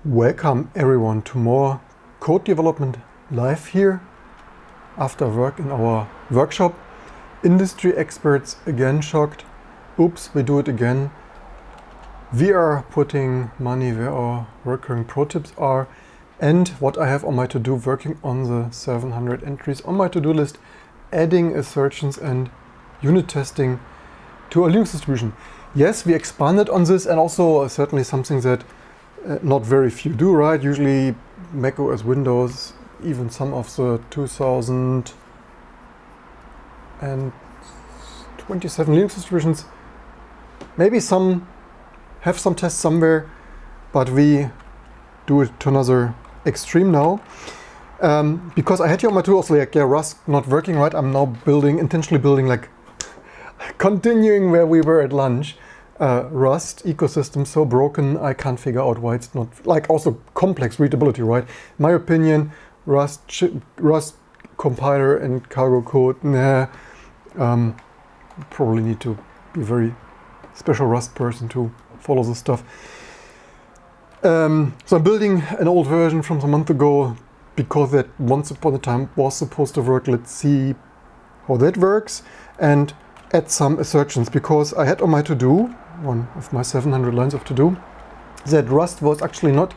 Welcome everyone to more code development live here after work in our workshop. Industry experts again shocked. Oops, we do it again. We are putting money where our recurring pro tips are, and what I have on my to-do, working on the 700 entries on my to-do list, adding assertions and unit testing to a Linux distribution. Yes, we expanded on this, and also certainly something that not very few do, right? Usually Mac OS, Windows, even some of the 2027 Linux distributions, maybe some have some tests somewhere, but we do it to another extreme now. Because I had you on my tool also, like, yeah, Rust not working, right? I'm now intentionally building, like, continuing where we were at lunch. Rust ecosystem so broken, I can't figure out why it's not, like, also complex readability, right? In my opinion, Rust compiler and cargo code, nah. Probably need to be a very special Rust person to follow this stuff. So I'm building an old version from some month ago because that once upon a time was supposed to work. Let's see how that works, and add some assertions, because I had on my to-do, one of my 700 lines of to-do, that Rust was actually not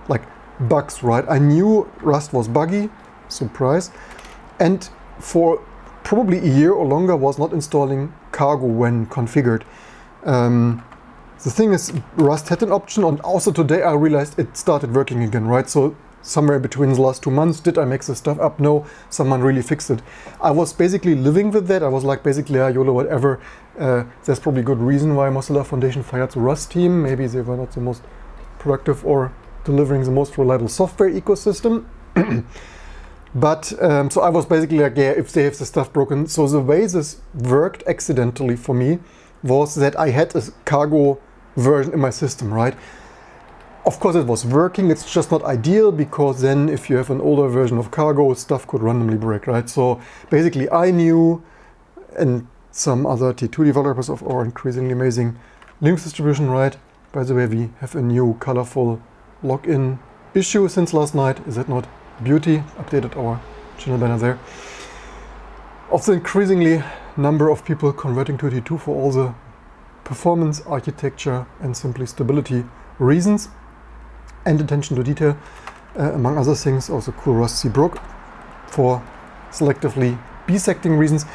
like bugs, right? I knew Rust was buggy, surprise, and for probably a year or longer was not installing cargo when configured. The thing is, Rust had an option, and also today I realized it started working again, right? So somewhere between the last 2 months, did I make this stuff up? No, someone really fixed it. I was basically living with that. I was like, basically, YOLO, whatever. There's probably good reason why Mozilla Foundation fired the Rust team. Maybe they were not the most productive or delivering the most reliable software ecosystem. But so I was basically like, yeah, if they have the stuff broken. So the way this worked accidentally for me was that I had a cargo version in my system, right? Of course it was working, it's just not ideal, because then if you have an older version of cargo, stuff could randomly break, right? So basically I knew, and some other T2 developers of our increasingly amazing Linux distribution, right? By the way, we have a new colorful login issue since last night. Is that not beauty? Updated our channel banner there. Of the increasingly number of people converting to T2 for all the performance, architecture, and simply stability reasons, and attention to detail, among other things. Also cool Rust C broke for selectively bisecting reasons.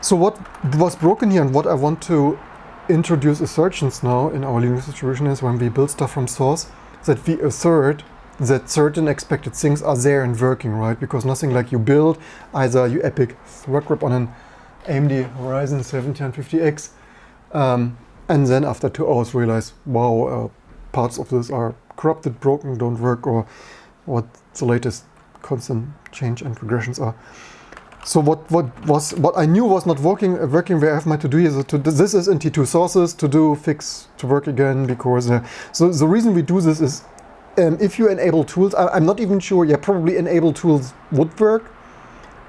So what was broken here, and what I want to introduce assertions now in our Linux distribution, is when we build stuff from source, that we assert that certain expected things are there and working, right? Because nothing like you build either you epic thread grip on an AMD Ryzen 7950X, and then after 2 hours realize, wow, parts of this are corrupted, broken, don't work, or what the latest constant change and regressions are. So what I knew was not working where I have my to-do is this is in T2 sources, fix to work again, because so the reason we do this is, if you enable tools, I'm not even sure, yeah, probably enable tools would work,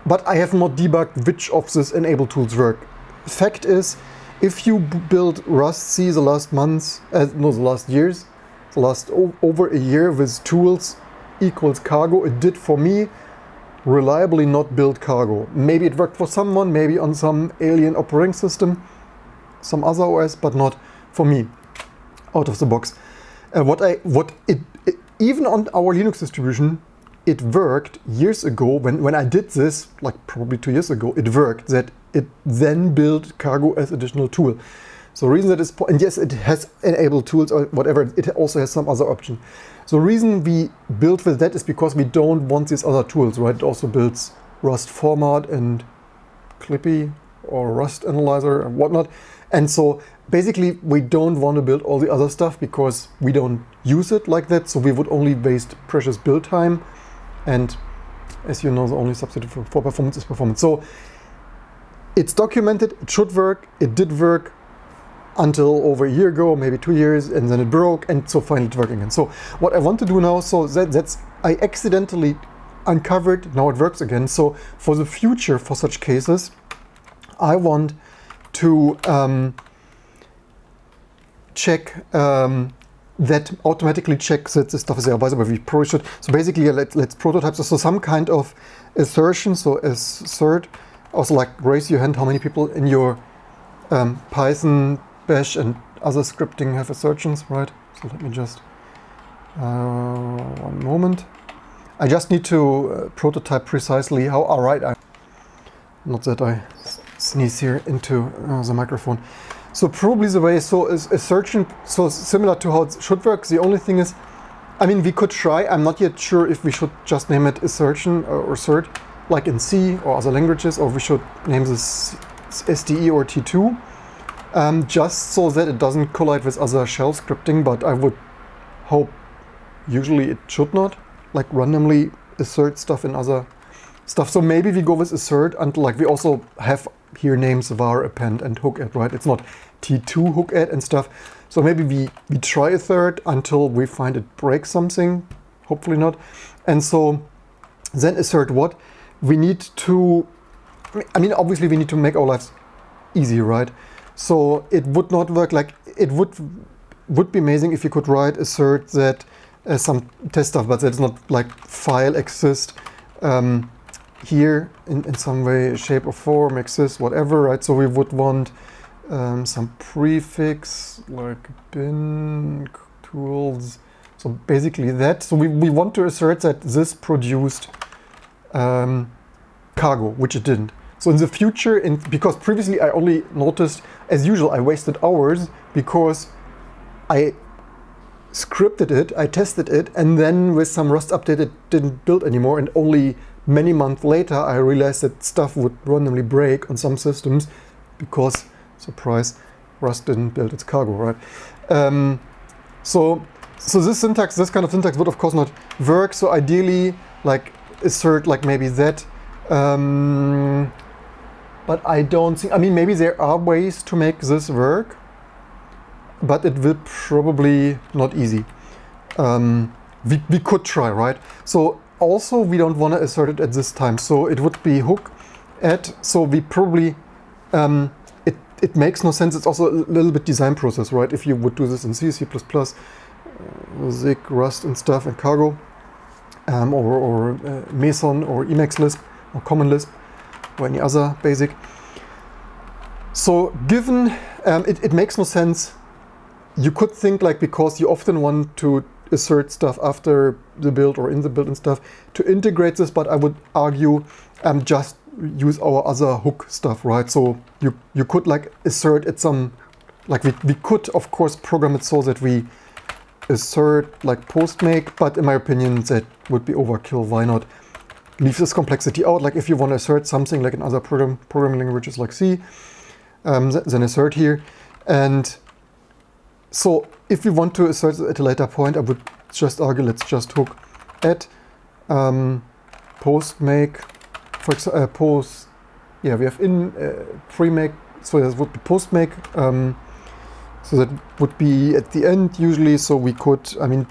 but I have not debugged which of these enable tools work. Fact is, if you build Rust C the last months, the last years, the last over a year with tools equals cargo, it did for me reliably not build cargo. Maybe it worked for someone, maybe on some alien operating system, some other OS, but not for me, out of the box. Even on our Linux distribution, it worked years ago when I did this, like probably 2 years ago, it worked that it then built cargo as additional tool. So the reason that is, and yes, it has enabled tools or whatever, it also has some other option. So the reason we build with that is because we don't want these other tools, right? It also builds Rust format and Clippy or Rust analyzer and whatnot. And so basically we don't want to build all the other stuff because we don't use it like that. So we would only waste precious build time. And as you know, the only substitute for performance is performance. So it's documented, it should work, it did work until over a year ago, maybe 2 years, and then it broke, and so finally it's working again. So what I want to do now, so that's I accidentally uncovered, now it works again. So for the future, for such cases, I want to check that automatically checks that this stuff is there. By the way, we probably should. So basically, let's prototype. So some kind of assertion. So assert. Also, like raise your hand. How many people in your Python, Bash, and other scripting have assertions, right? So let me just one moment. I just need to prototype precisely how right I. Not that I sneeze here into the microphone. So probably the way is assertion, so similar to how it should work. The only thing is, I mean, we could try. I'm not yet sure if we should just name it assertion or assert, like in C or other languages, or we should name this SDE or T2, just so that it doesn't collide with other shell scripting. But I would hope usually it should not, like randomly assert stuff in other stuff. So maybe we go with assert until like we also have here names var append and hook add, right? It's not T2 hook add and stuff. So maybe we try assert until we find it breaks something, hopefully not. And so then assert what? We need to, I mean, obviously we need to make our lives easy, right? So it would not work like, it would be amazing if you could write assert that some test stuff, but that's not like file exist here in some way, shape or form, exist, whatever, right? So we would want some prefix like bin tools. So basically that. So we want to assert that this produced cargo, which it didn't. So in the future, because previously I only noticed, as usual, I wasted hours because I scripted it, I tested it, and then with some Rust update it didn't build anymore, and only many months later I realized that stuff would randomly break on some systems because, surprise, Rust didn't build its cargo, right? So this syntax, this kind of syntax would of course not work. So ideally, like assert, like maybe that. But I don't think, I mean, maybe there are ways to make this work, but it will probably not easy. We could try, right? So also we don't want to assert it at this time. So it would be hook add. So we probably, it makes no sense. It's also a little bit design process, right? If you would do this in C, C++, Zig, Rust and stuff, and Cargo, or Meson or Emacs Lisp or Common Lisp or any other basic. So given it makes no sense, you could think like, because you often want to assert stuff after the build or in the build and stuff, to integrate this, but I would argue just use our other hook stuff, right? So you could like assert at some, like we could of course program it so that we assert like post make, but in my opinion that would be overkill. Why not leave this complexity out? Like if you want to assert something like in other programming languages like C, then assert here. And so if we want to assert it at a later point, I would just argue let's just hook add post make, for example, post, yeah, we have in pre-make, so that would be post make. So that would be at the end usually. So we could, I mean,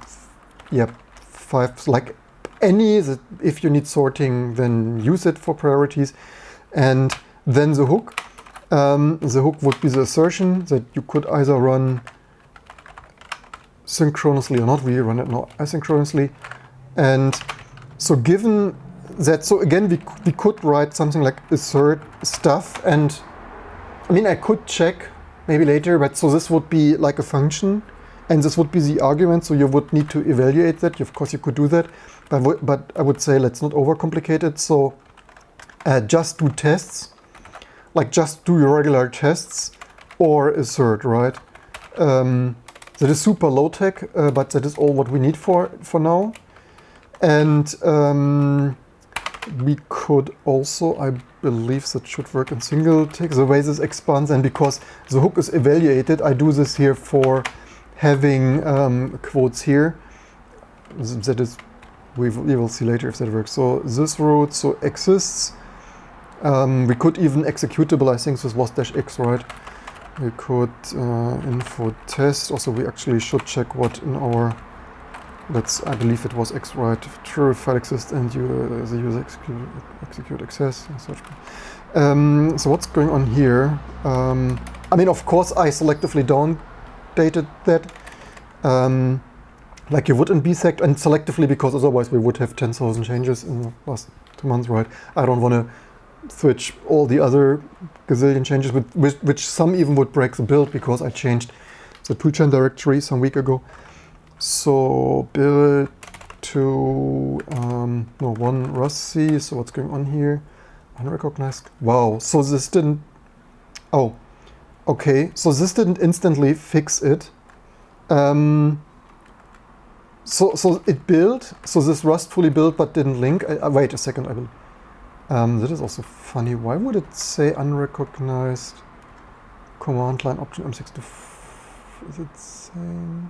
yeah, 5, like any, that if you need sorting, then use it for priorities. And then the hook would be the assertion that you could either run synchronously or not. We run it now asynchronously. And so given that, so again, we could write something like assert stuff, and I mean, I could check maybe later, but so this would be like a function, and this would be the argument, so you would need to evaluate that. Of course, you could do that, but I would say let's not overcomplicate it. So just do tests, like just do your regular tests, or assert, right? That is super low tech, but that is all what we need for now. And we could also, I believe that should work in single tick, the way this expands, and because the hook is evaluated, I do this here for having quotes here. That is, we will see later if that works. So this route, so exists. We could even executable, I think this was -x, right? We could info test. Also, we actually should check what in our, I believe it was x, right? True, if file exists and the user execute access and such. So what's going on here? I mean, of course, I selectively downdated that. like you would in BSect, and selectively, because otherwise we would have 10,000 changes in the last 2 months, right? I don't want to switch all the other gazillion changes, which some even would break the build, because I changed the toolchain directory some week ago. So build to no, one Rust-C. So what's going on here? Unrecognized. Wow. So this didn't. Oh, okay. So this didn't instantly fix it. So it built. So this Rust fully built, but didn't link. Wait a second. I will. That is also funny. Why would it say unrecognized command line option M6 to? Is it saying?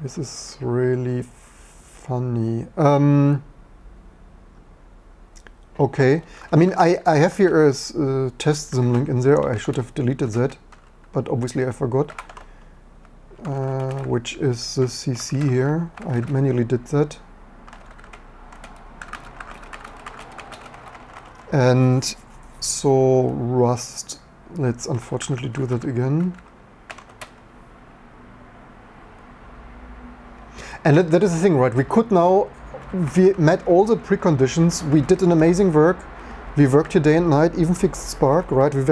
This is really funny. Okay. I mean, I have here a test symlink in there. I should have deleted that, but obviously I forgot. Which is the CC here. I manually did that. And so Rust. Let's unfortunately do that again. And that is the thing, right? We could now, we met all the preconditions. We did an amazing work. We worked here day and night, even fixed Spark, right? We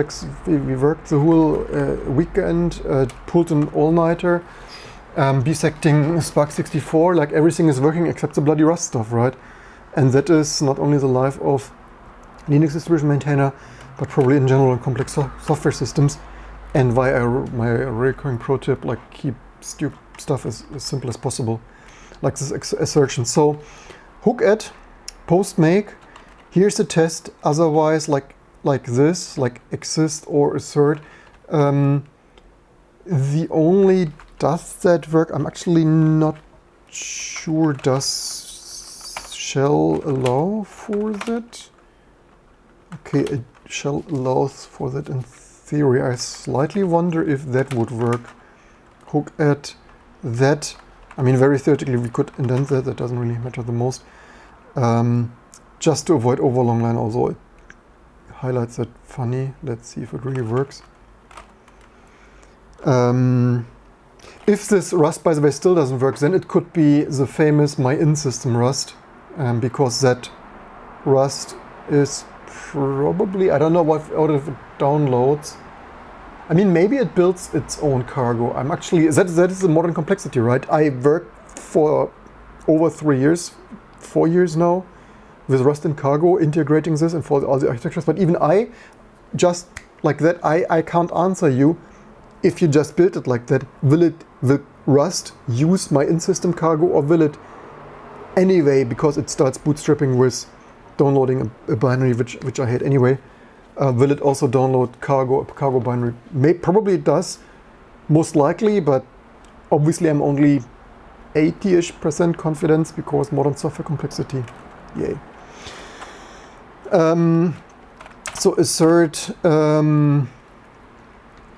worked the whole weekend, pulled an all-nighter, bisecting Spark 64, like everything is working except the bloody Rust stuff, right? And that is not only the life of Linux distribution maintainer, but probably in general in complex software systems. And why my recurring pro tip, like keep stupid stuff as simple as possible, like this assertion. So hook at, post make, here's the test, otherwise like this, like exist or assert. The only does that work, I'm actually not sure, does shell allow for that? Okay, it shell allows for that in theory. I slightly wonder if that would work. Hook at that. I mean, very theoretically we could indent that, that doesn't really matter the most. Just to avoid overlong line, although it highlights that funny. Let's see if it really works. If this Rust, by the way, still doesn't work, then it could be the famous my in system Rust, because that Rust is probably, I don't know what out of it downloads. I mean, maybe it builds its own cargo. I'm actually, that is the modern complexity, right? I worked for over 3 years, 4 years now, with Rust and cargo, integrating this and for all the architectures. But even I, just like that, I can't answer you. If you just build it like that, will Rust use my in-system cargo, or will it anyway, because it starts bootstrapping with downloading a binary, which I hate anyway, will it also download a cargo binary? Probably it does, most likely, but obviously I'm only 80-ish% confidence because modern software complexity, yay. So assert,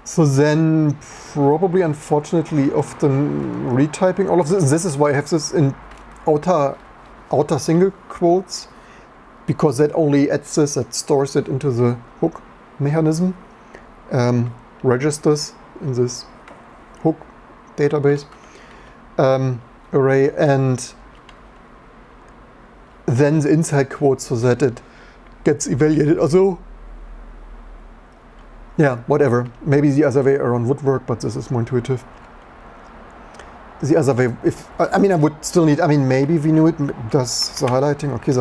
so then probably, unfortunately, often retyping all of this. This is why I have this in outer single quotes, because that only adds this, that stores it into the hook mechanism, registers in this hook database array, and then the inside quote so that it gets evaluated. Also, yeah, whatever. Maybe the other way around would work, but this is more intuitive. The other way, I mean, I would still need, I mean, maybe we knew it does the highlighting. Okay, the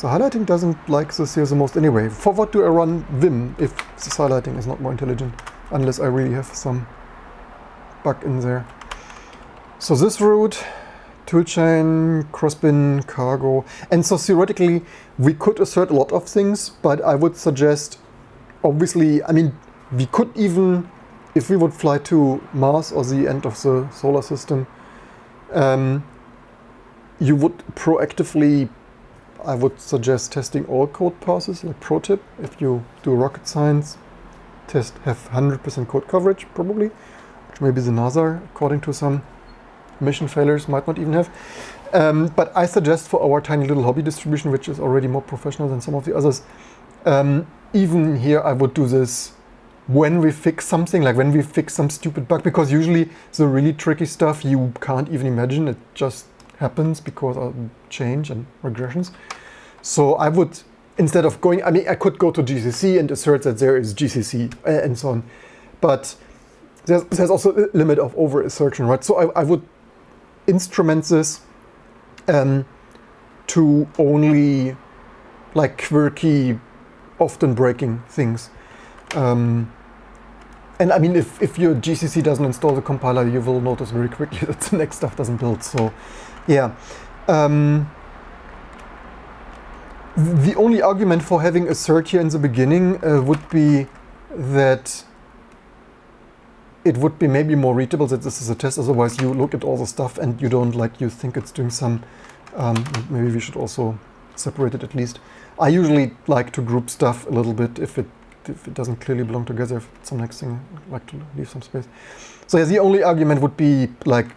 highlighting doesn't like this here the most anyway. For what do I run Vim if this highlighting is not more intelligent? Unless I really have some bug in there. So this route, toolchain, crossbin, cargo. And so theoretically, we could assert a lot of things, but I would suggest, obviously, I mean, we could even, if we would fly to Mars or the end of the solar system, you would proactively, I would suggest testing all code passes, like pro tip. If you do rocket science, have 100% code coverage, probably, which maybe the NASA, according to some mission failures, might not even have. But I suggest for our tiny little hobby distribution, which is already more professional than some of the others, even here I would do this when we fix something, like when we fix some stupid bug, because usually the really tricky stuff you can't even imagine, it just happens because of change and regressions. So I would, instead of going, I mean, I could go to GCC and assert that there is GCC and so on, but there's also a limit of over assertion, right? So I would instrument this to only like quirky, often breaking things. And I mean, if your GCC doesn't install the compiler, you will notice very quickly that the next stuff doesn't build. So, yeah. The only argument for having assert here in the beginning would be that it would be maybe more readable that this is a test. Otherwise, you look at all the stuff and you don't like, you think it's doing some. Maybe we should also separate it at least. I usually like to group stuff a little bit if it doesn't clearly belong together. If it's some next thing, I like to leave some space. So yeah, the only argument would be like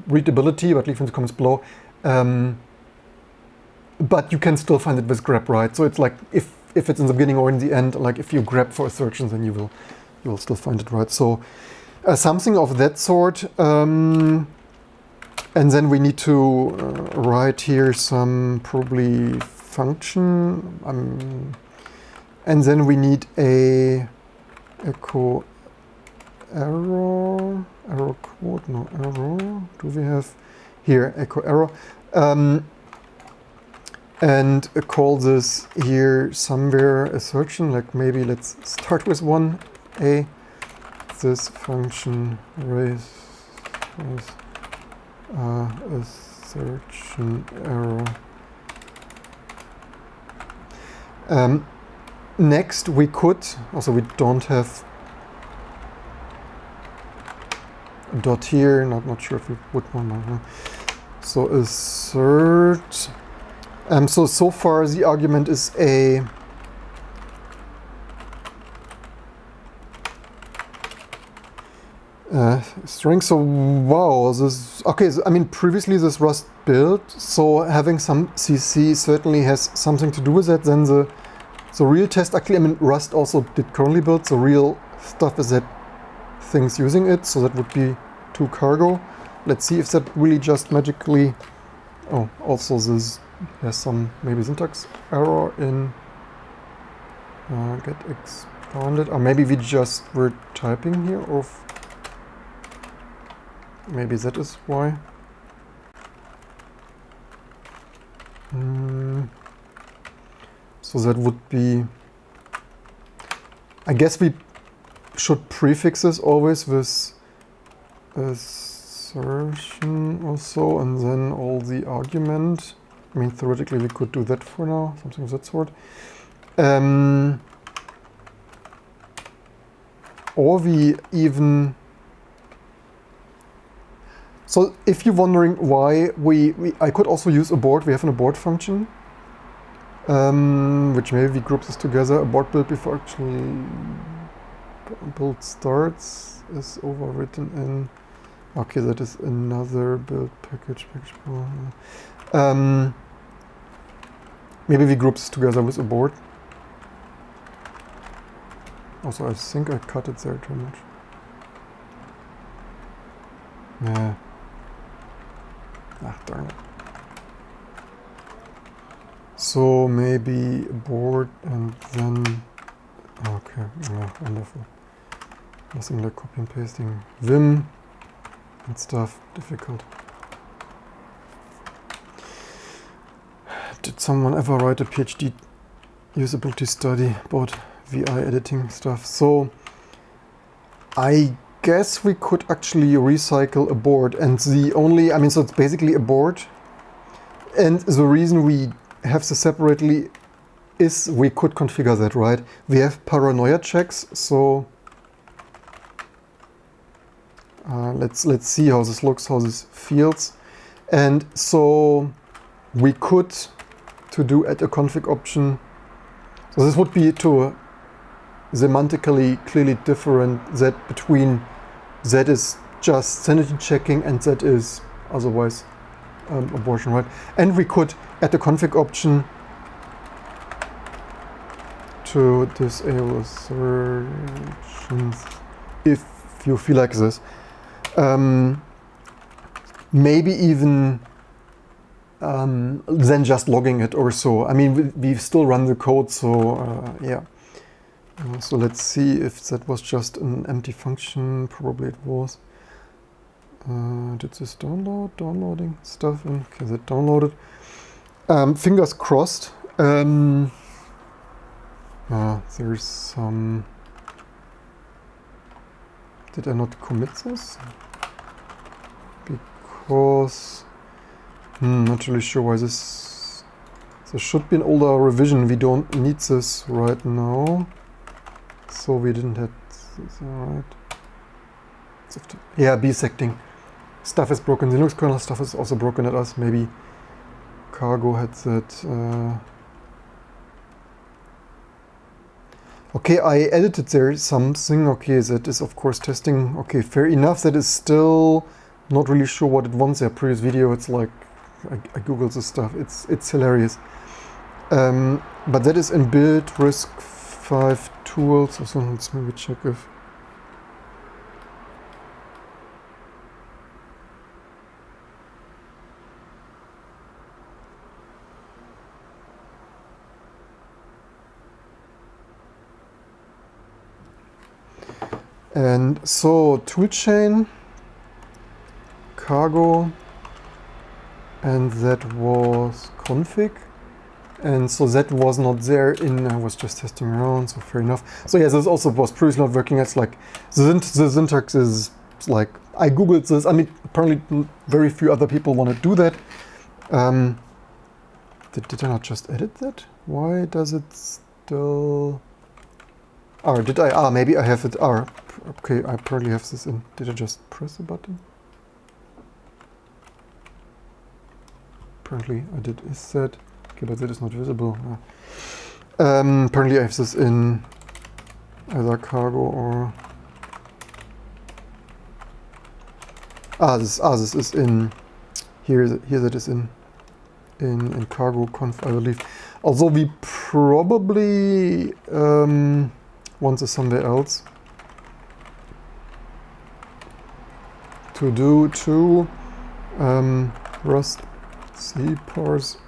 readability, but leave in the comments below. But you can still find it with grep, right? So it's like if it's in the beginning or in the end, like if you grep for assertions, then you will still find it, right? So something of that sort. And then we need to write here some probably function. And then we need a echo error quote, no error. Do we have here echo error? And call this here somewhere assertion, like maybe let's start with one, this function raise assertion error. Next, we could, also we don't have a dot here, not sure if we would want. So assert. So far the argument is a string. So wow, this okay. So, I mean, previously this Rust built, so having some CC certainly has something to do with that. Then the real test, actually, I mean, Rust also did currently build. The real stuff is that things using it. So that would be to cargo. Let's see if that really just magically. Oh, also this has some maybe syntax error in get expanded, or maybe we just were typing here, or maybe that is why. So that would be, I guess we should prefix this always with assertion also, and then all the argument. I mean, theoretically we could do that for now, something of that sort. Or we even, so if you're wondering why I could also use abort. We have an abort function, which maybe we group this together. Abort build before actually build starts is overwritten in, okay, that is another build package. Maybe we group this together with abort. Also, I think I cut it there too much. Yeah. Ah, darn it. So maybe abort and then, okay, yeah, wonderful. Nothing like copy and pasting Vim and stuff, difficult. Did someone ever write a PhD usability study about VI editing stuff? So I guess we could actually recycle abort, and the only, I mean, so it's basically abort, and the reason we have this separately is we could configure that, right? We have paranoia checks, so let's see how this looks, how this feels. And so we could, to do add a config option, so this would be to semantically clearly different that between that is just sanity checking and that is otherwise abortion, right? And we could add a config option to disable assertions if you feel like this. Maybe even then just logging it or so. I mean, we still run the code, so yeah. So let's see if that was just an empty function. Probably it was. Did this download? Downloading stuff? Okay, that downloaded. Fingers crossed. There's some... Did I not commit this? Because... not really sure why this... There should be an older revision. We don't need this right now. So we didn't have this, alright. Yeah, bisecting. Stuff is broken. The Linux kernel stuff is also broken at us. Maybe Cargo had that. Okay, I edited there something. Okay, that is of course testing. Okay, fair enough. That is still not really sure what it wants. Their previous video, it's like I googled this stuff. It's hilarious. But that is in build risk 5 tools. So let's maybe check if. And so toolchain, cargo, and that was config. And so that was not there I was just testing around, so fair enough. So yeah, this also was previously not working. It's like, the syntax is like, I googled this. I mean, apparently very few other people want to do that. Did I not just edit that? Why does it still... did I? Maybe I have it. Okay, I apparently have this in. Did I just press a button? Apparently I did. Is that... Okay, but that is not visible. Apparently I have this in either cargo or... This is in... Here that is in cargo conf, I believe. Although we probably want this somewhere else. To do to Rust C parse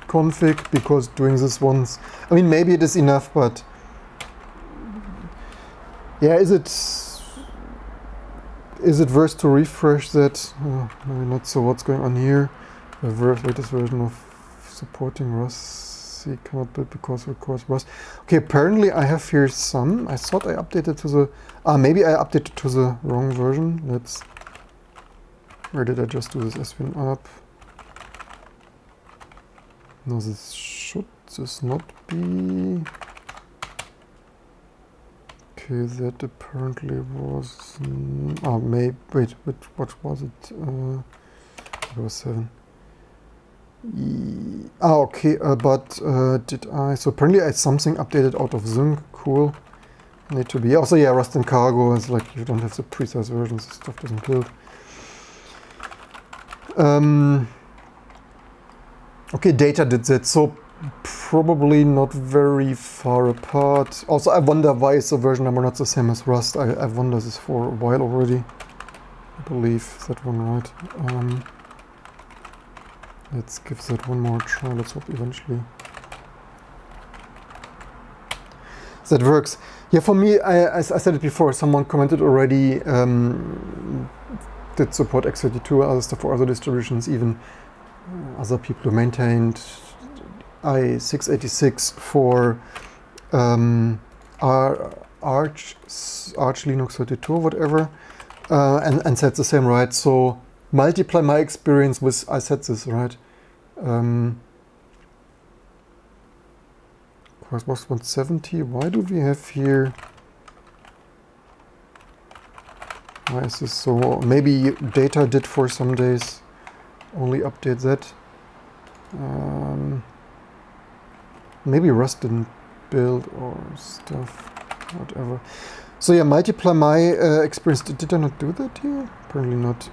config, because doing this once, I mean, maybe it is enough, but yeah, is it worth to refresh that? Maybe not. So what's going on here? The latest version of supporting Rust C cannot build because it requires Rust. Okay, apparently I have here some. I thought I updated to the... maybe I updated to the wrong version. Let's... Where did I just do this svn up? No, should this not be... Okay, that apparently was... maybe... Wait, what was it? It was 7. Okay, but did I... So apparently I had something updated out of Sync. Cool. Need to be... Also, yeah, Rust and Cargo is like, you don't have the precise versions, stuff doesn't build. Okay, data did that, so probably not very far apart. Also, I wonder why is the version number not the same as Rust. I wonder this for a while already. I believe that one right. Let's give that one more try. Let's hope eventually that works. Yeah, for me, I said it before. Someone commented already. Did support x32, other stuff for other distributions, even other people who maintained i686 for Arch Linux 32 or whatever, and said the same, right? So multiply my experience with, I said this, right? Course was 170. Why do we have here? Why is this so? Maybe data did for some days only update that. Maybe Rust didn't build or stuff, whatever. So yeah, multiply my experience. Did I not do that here? Apparently not.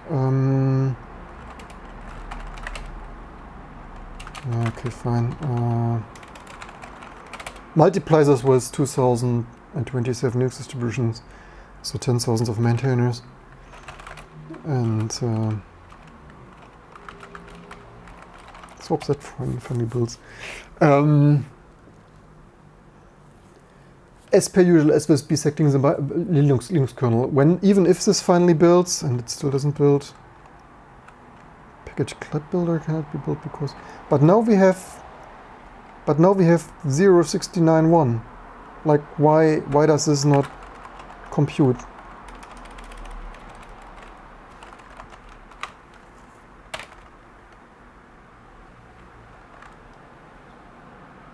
Okay, fine. multiplies us with 2027 Linux distributions, so 10,000 of maintainers. And let's hope that finally builds. As per usual, as with bisecting the Linux kernel, even if this finally builds, and it still doesn't build, package clat builder cannot be built because. But now we have 0.69.1. Like, why does this not compute?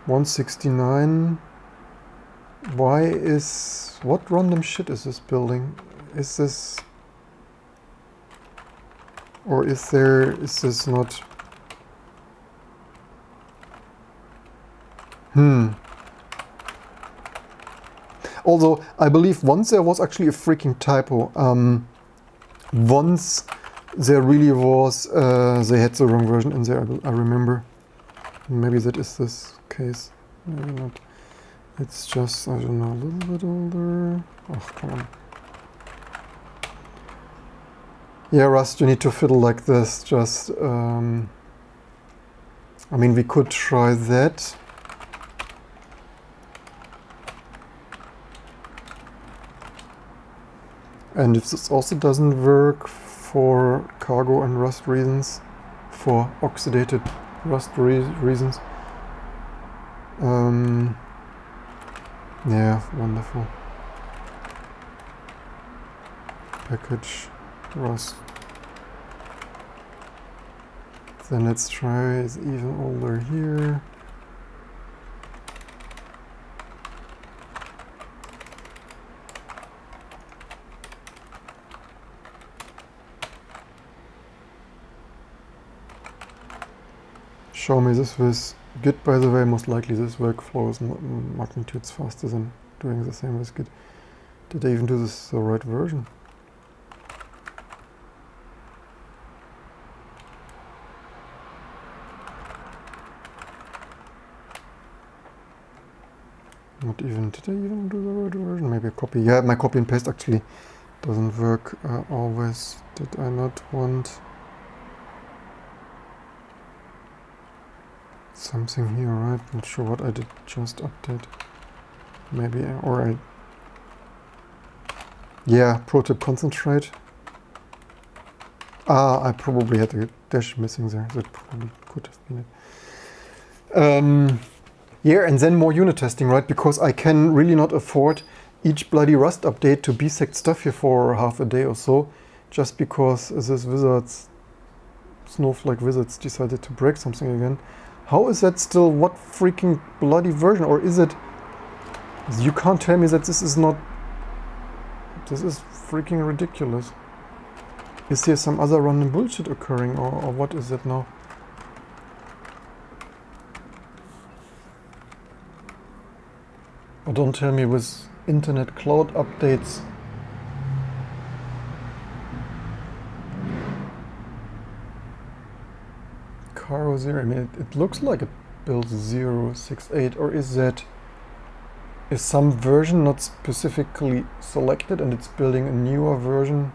$169. Why is... what random shit is this building? Is this... or is this not... Although, I believe once there was actually a freaking typo. Once there really was... they had the wrong version in there, I remember. Maybe that is this case. Maybe not. It's just, I don't know, a little bit older. Oh, come on. Yeah, Rust, you need to fiddle like this. Just, I mean, we could try that. And if this also doesn't work for cargo and Rust reasons, for oxidated Rust reasons, yeah, wonderful. Package Rust. Then let's try it's even older here. Show me this with Git, by the way. Most likely this workflow is magnitudes faster than doing the same with Git. Did I even do this the right version? Not even, did I even do the right version? Maybe a copy. Yeah, my copy and paste actually doesn't work always. Did I not want something here, right? Not sure what I did just update. Maybe, or I... yeah, pro tip concentrate. Ah, I probably had a dash missing there. That probably could have been it. Yeah, and then more unit testing, right? Because I can really not afford each bloody Rust update to bisect stuff here for half a day or so, just because this snowflake wizards decided to break something again. How is that still, what freaking bloody version? Or is it, you can't tell me that this is not, this is freaking ridiculous. Is there some other random bullshit occurring, or what is it now? Or don't tell me with internet cloud updates. Caro 0, I mean, it looks like it builds 0.68, or is some version not specifically selected and it's building a newer version?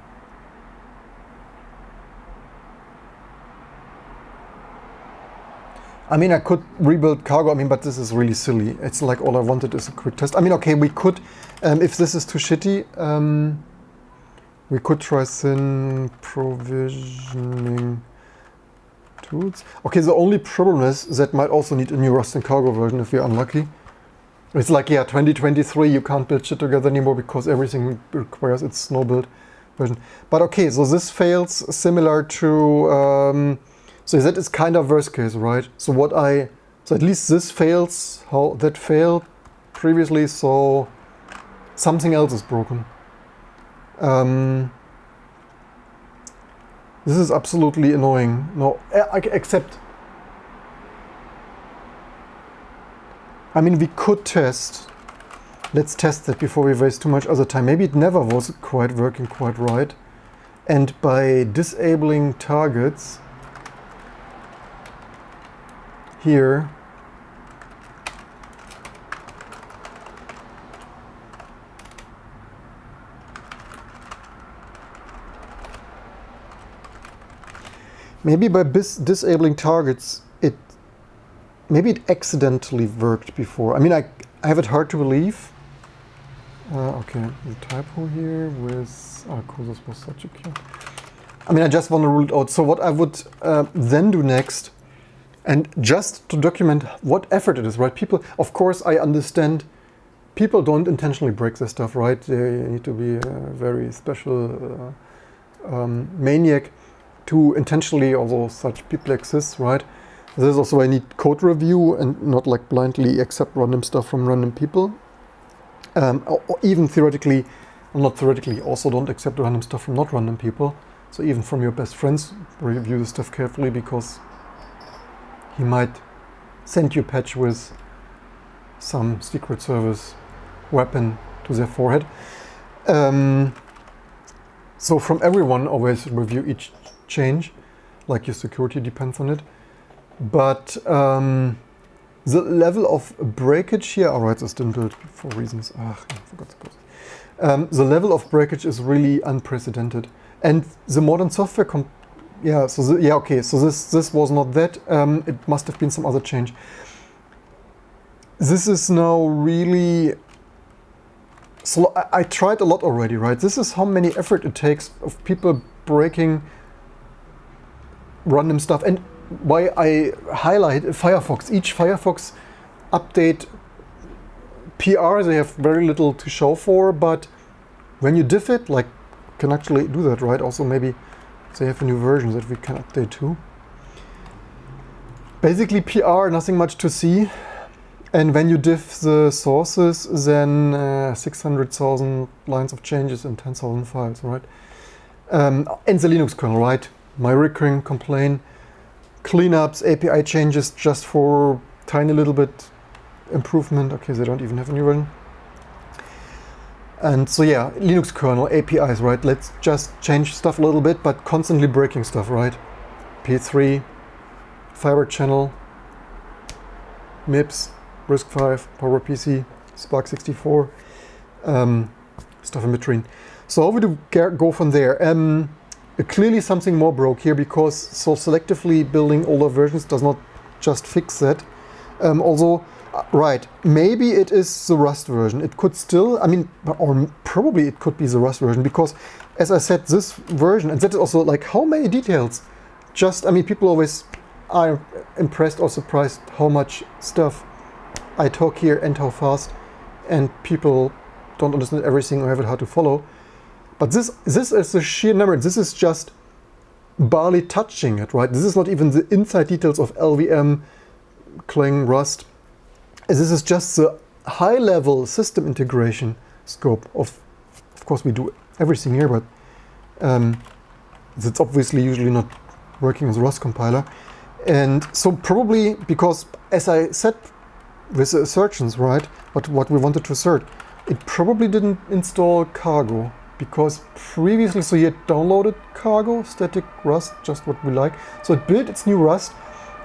I mean, I could rebuild cargo, I mean, but this is really silly. It's like all I wanted is a quick test. I mean, okay, we could, if this is too shitty, we could try thin provisioning tools. Okay, the only problem is that might also need a new Rust and cargo version if we're unlucky. It's like, yeah, 2023, you can't build shit together anymore because everything requires its snow build version. But okay, so this fails similar to, so that is kind of worst case, right? So so at least this fails, how that failed previously, so something else is broken. This is absolutely annoying. No, except, I mean, we could test. Let's test that before we waste too much other time. Maybe it never was quite working quite right. And by disabling targets here, maybe by disabling targets, maybe it accidentally worked before. I mean, I have it hard to believe. Okay, the typo here with cool, this was such a cue. I mean, I just want to rule it out. So what I would then do next, and just to document what effort it is, right? People, of course, I understand people don't intentionally break this stuff, right? They need to be a very special maniac to intentionally, although such people exist, right? This is also why I need code review and not like blindly accept random stuff from random people. Or even theoretically, well, not theoretically, also don't accept random stuff from not random people. So even from your best friends, review the stuff carefully, because he might send you a patch with some Secret Service weapon to their forehead. So from everyone, always review each change, like your security depends on it. But the level of breakage here, alright, this didn't do it for reasons. I forgot to post. The level of breakage is really unprecedented. And the modern software, so this was not that. It must have been some other change. This is now really, so I tried a lot already, right? This is how many effort it takes of people breaking random stuff. And why I highlight Firefox. Each Firefox update PR, they have very little to show for, but when you diff it, like, can actually do that, right? Also, maybe they have a new version that we can update to. Basically, PR, nothing much to see. And when you diff the sources, then 600,000 lines of changes and 10,000 files, right? And the Linux kernel, right? My recurring complaint. Cleanups, API changes just for tiny little bit improvement. Okay, they don't even have a new version. And so yeah, Linux kernel, APIs, right? Let's just change stuff a little bit, but constantly breaking stuff, right? P3, fiber channel, MIPS, RISC-V, PowerPC, Spark 64, stuff in between. So how would you go from there? Clearly something more broke here, because so selectively building older versions does not just fix that. Although, right, maybe it is the Rust version. It could still, I mean, or probably it could be the Rust version, because as I said, this version, and that is also like how many details. Just, I mean, people always are impressed or surprised how much stuff I talk here and how fast, and people don't understand everything or have it hard to follow. But this is the sheer number. This is just barely touching it, right? This is not even the inside details of LVM, Clang, Rust. This is just the high-level system integration scope of course, we do everything here, but it's obviously usually not working as a Rust compiler. And so probably because, as I said with the assertions, right, what we wanted to assert, it probably didn't install cargo. Because previously, so you had downloaded cargo, static Rust, just what we like. So it built its new Rust,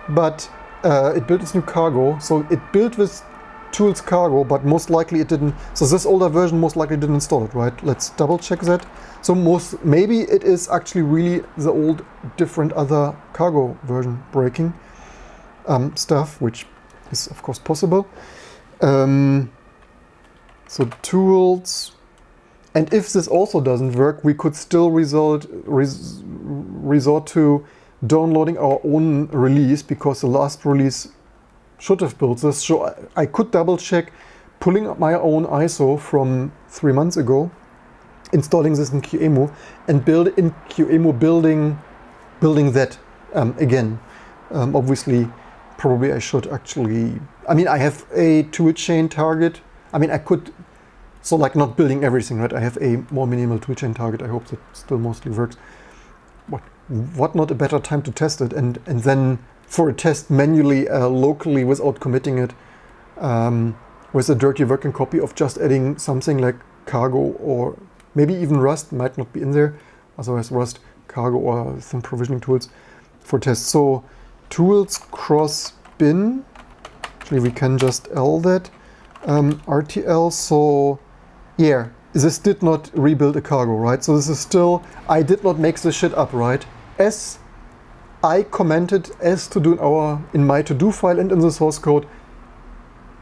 but it built its new cargo. So it built with tools cargo, but most likely it didn't. So this older version most likely didn't install it, right? Let's double check that. So maybe it is actually really the old, different other cargo version breaking stuff, which is of course possible. So tools. And if this also doesn't work, we could still resort to downloading our own release, because the last release should have built this. So I could double check pulling up my own ISO from 3 months ago, installing this in QEMU, and in QEMU building that again. Obviously, probably I should actually, I mean, I have a toolchain target. I mean, I could. So like not building everything, right? I have a more minimal toolchain target. I hope that still mostly works. What not a better time to test it, and then for a test manually, locally, without committing it, with a dirty working copy of just adding something like cargo, or maybe even Rust might not be in there. Otherwise Rust, cargo, or some provisioning tools for tests. So tools cross bin. Actually, we can just L that. RTL, so yeah, this did not rebuild a cargo, right? So this is still, I did not make this shit up, right? I commented as to do in my to-do file and in the source code,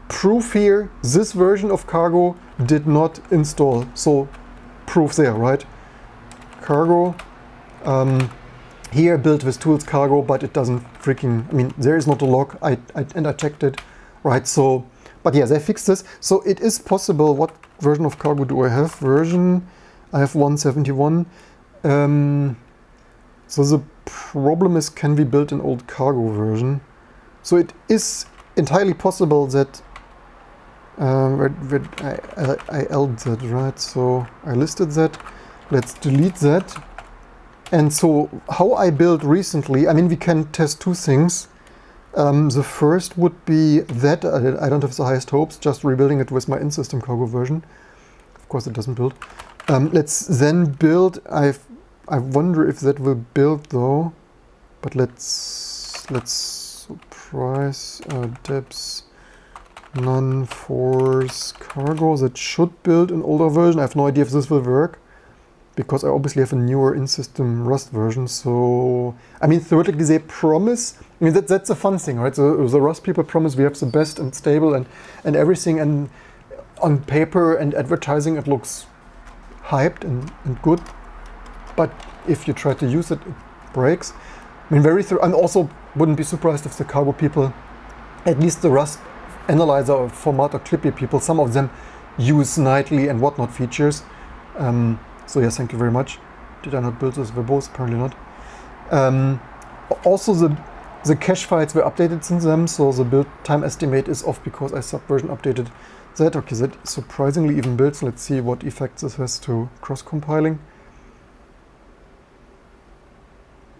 proof here, this version of cargo did not install. So proof there, right? Cargo, here built with tools cargo, but it doesn't freaking, I mean, there is not a log, and I checked it, right? So, but yeah, they fixed this. So it is possible. What version of cargo do I have? I have 171. So the problem is, can we build an old cargo version? So it is entirely possible that I L'd that, right? So I listed that. Let's delete that. And so how I built recently, I mean, we can test two things. The first would be that I don't have the highest hopes, just rebuilding it with my in-system cargo version. Of course it doesn't build. Let's then build, I wonder if that will build though, but let's price depths none force cargo. That should build an older version. I have no idea if this will work, because I obviously have a newer in-system Rust version. So, I mean, theoretically they promise, I mean, that's a fun thing, right? So the Rust people promise we have the best and stable and everything, and on paper and advertising it looks hyped and good. But if you try to use it, it breaks. I mean, I also wouldn't be surprised if the cargo people, at least the Rust analyzer or format or Clippy people, some of them use nightly and whatnot features. So yes, thank you very much. Did I not build this verbose? Apparently not. Also the cache files were updated since then, so the build time estimate is off because I subversion updated that. Okay, that surprisingly even builds. Let's see what effect this has to cross-compiling.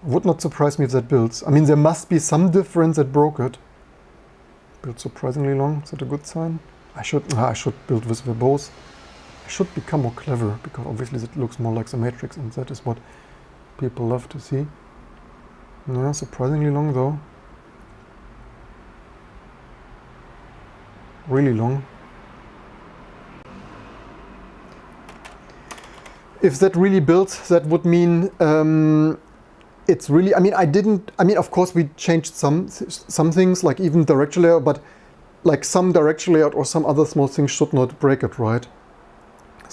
Would not surprise me if that builds. I mean, there must be some difference that broke it. Build surprisingly long. Is that a good sign? I should build with verbose. I should become more clever, because obviously it looks more like the Matrix, and that is what people love to see. Yeah, surprisingly long though. Really long. If that really builds, that would mean it's really, I mean, of course we changed some things, like even direction layout, but like some direction layout or some other small things should not break it, right?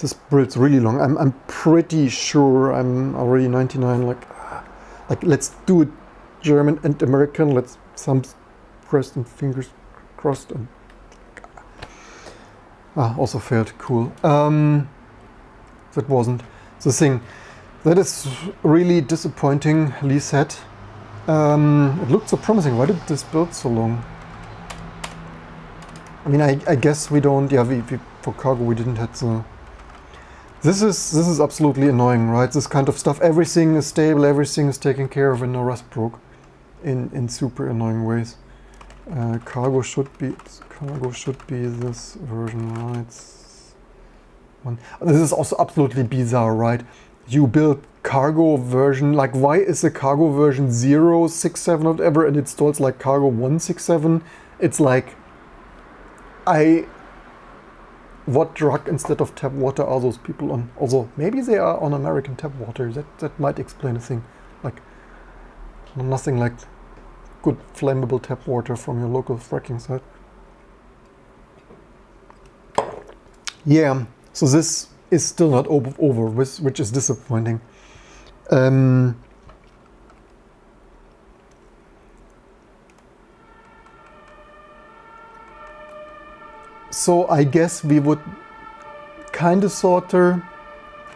This build's really long. I'm pretty sure I'm already 99, like let's do it German and American, let's thumbs pressed and fingers crossed, and also failed, cool. That wasn't the thing. That is really disappointing, Lee said. It looked so promising. Why did this build so long? I mean, I guess we don't, yeah, we for cargo we didn't have the... This is absolutely annoying, right? This kind of stuff. Everything is stable, everything is taken care of, and no Rust broke in super annoying ways. Cargo should be this version, right? This is also absolutely bizarre, right? You build cargo version, like why is the cargo version 067 or whatever, and it installs like cargo 167? It's like, what drug instead of tap water are those people on? Also, maybe they are on American tap water. That might explain a thing. Like, nothing like good flammable tap water from your local fracking site. Yeah, so this is still not over, which is disappointing. So I guess we would kind of sorter.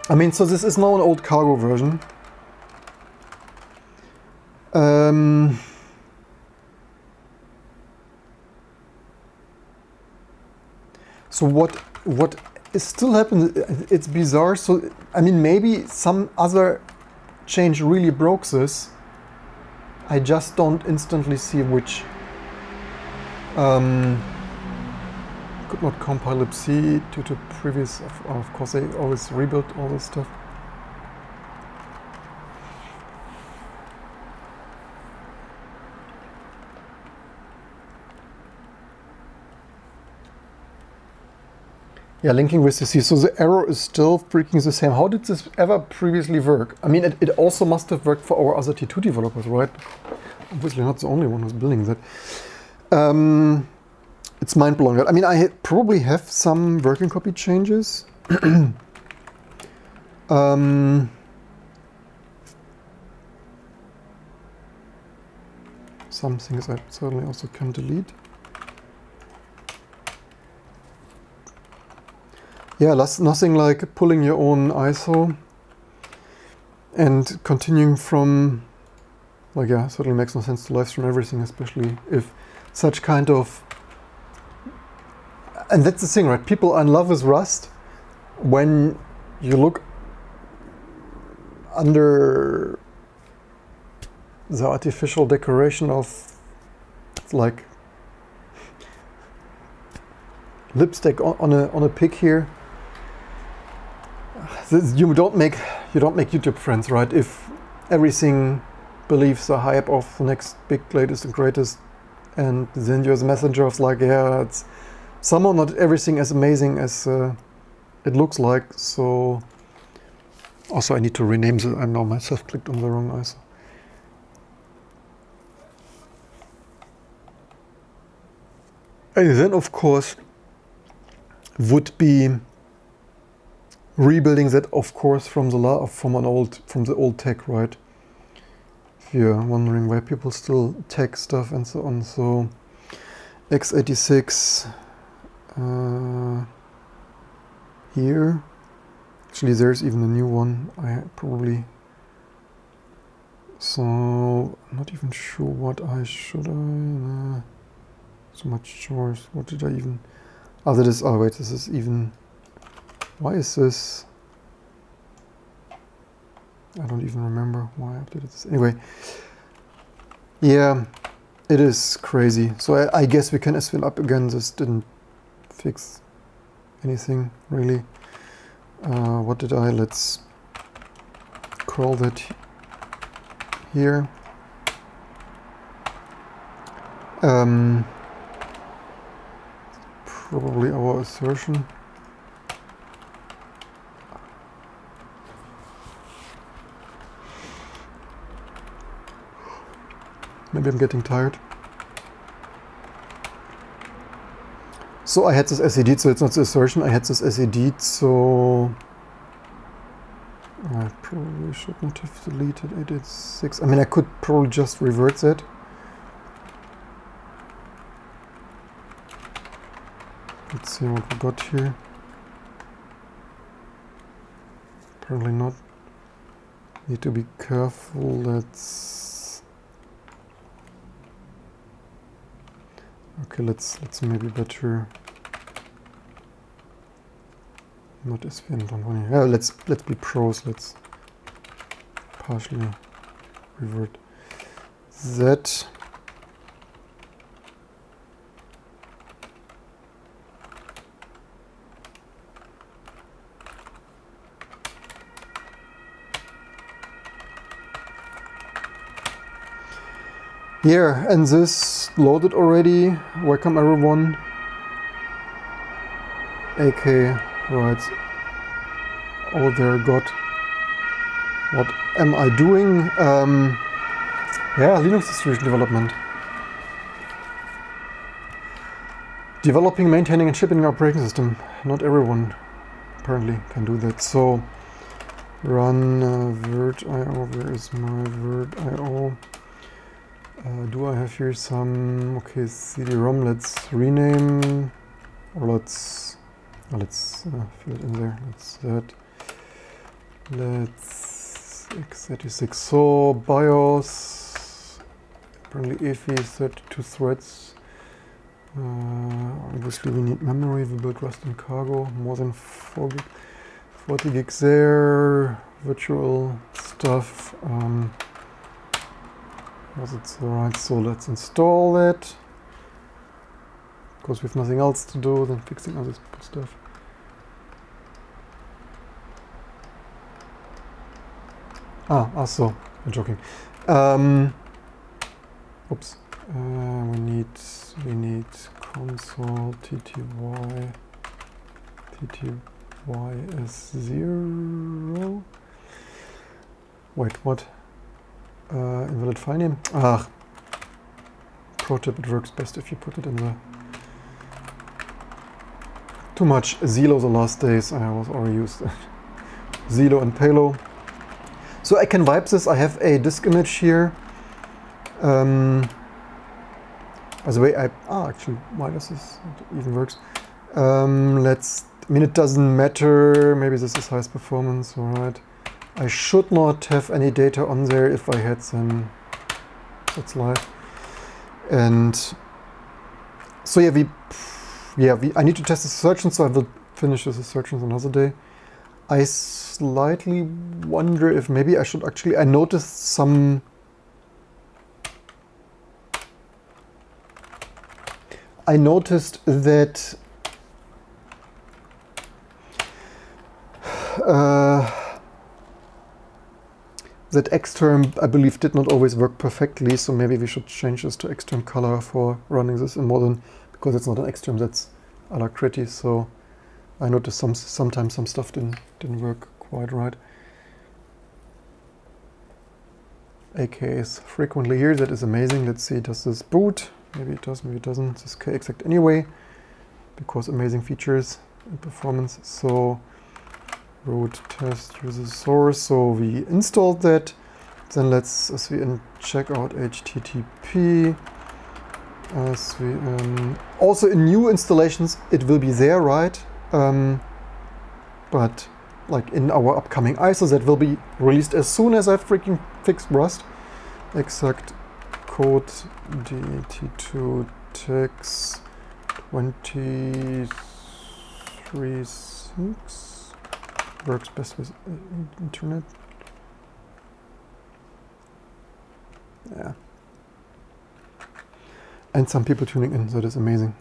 I mean, so this is now an old cargo version. So what is still happening? It's bizarre. So I mean, maybe some other change really broke this. I just don't instantly see which. Could not compile libc due to previous. Of course, they always rebuild all this stuff. Yeah, linking with the C. So the arrow is still freaking the same. How did this ever previously work? I mean, it also must have worked for our other T2 developers, right? Obviously not the only one who's building that. It's mind-blowing. I mean, probably have some working copy changes. Some things I certainly also can delete. Yeah, nothing like pulling your own ISO and continuing from, like, yeah, certainly makes no sense to live stream everything, especially if such kind of, and that's the thing, right? People are in love with Rust when you look under the artificial decoration of, like, lipstick on a pig here. You don't make YouTube friends, right? If everything believes the hype of the next big, latest and greatest, and then you're the messenger of, like, yeah, it's somehow not everything as amazing as it looks like. So also I need to rename this. I now myself clicked on the wrong ISO. And then of course would be rebuilding that, of course, from the old tech, right? If you're wondering why people still tech stuff and so on. So x86 here. Actually, there's even a new one. I probably. So I'm not even sure what I should. So much choice. What did I even? Oh, that is. Oh wait, this is even. Why is this? I don't even remember why I did this. Anyway, yeah, it is crazy. So I guess we can SVN up again. This didn't fix anything really. What did I? Let's crawl that here. Probably our assertion. Maybe I'm getting tired. So I had this SED, so it's not the assertion. I had this SED, so I probably should not have deleted 886. I mean, I could probably just revert that. Let's see what we got here. Apparently not. Need to be careful. Let's. Okay, let's maybe better. Not SVN, don't want to. Yeah, let's be pros. Let's partially revert that. Yeah, and this loaded already. Welcome everyone. AK, right. Oh, there, God. What am I doing? Yeah, Linux distribution development. Developing, maintaining, and shipping an operating system. Not everyone apparently can do that. So, run virt.io. Where is my virt.io? Do I have here some, okay, CD-ROM, let's rename, or let's fill it in there, let's x86, so BIOS, apparently EFI, 32 threads, obviously we need memory, we built Rust and Cargo, more than 40 gigs there, virtual stuff, was it right? So let's install that. Because we have nothing else to do than fixing all this stuff. So I'm joking. Oops. We need console tty TTY is 0. Wait, what? Invalid file name? Ah, pro tip, it works best if you put it in the... Too much Zelo the last days, I was already used Zelo and Palo. So I can wipe this, I have a disk image here. By the way, actually, why does this even works? I mean, it doesn't matter, maybe this is highest performance, alright. I should not have any data on there. If I had some, that's live. And so yeah, I need to test the assertions, so I will finish this assertions another day. I slightly wonder if maybe I should actually, I noticed some, I noticed that that xterm, I believe, did not always work perfectly, so maybe we should change this to xterm color for running this in modern, because it's not an xterm, that's alacrity. So I noticed sometimes some stuff didn't work quite right. AK is frequently here, that is amazing. Let's see, does this boot? Maybe it does, maybe it doesn't. This is k-exact anyway, because amazing features and performance. So root test uses source, so we installed that. Then let's check out HTTP. Also in new installations it will be there, right? But like in our upcoming ISO that will be released as soon as I freaking fixed Rust. Exact code DT2 text 23.6 works best with internet. Yeah. And some people tuning in, so that's amazing.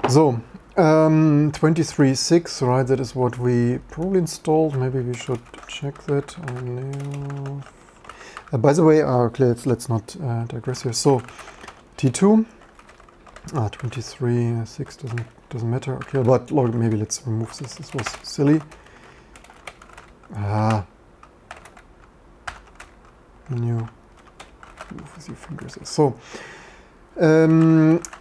So, 23.6, right, that is what we probably installed. Maybe we should check that. By the way, okay, let's not digress here. So, T2, 23.6 doesn't matter. Okay, but maybe let's remove this. This was silly. Menu, move with your fingers. So,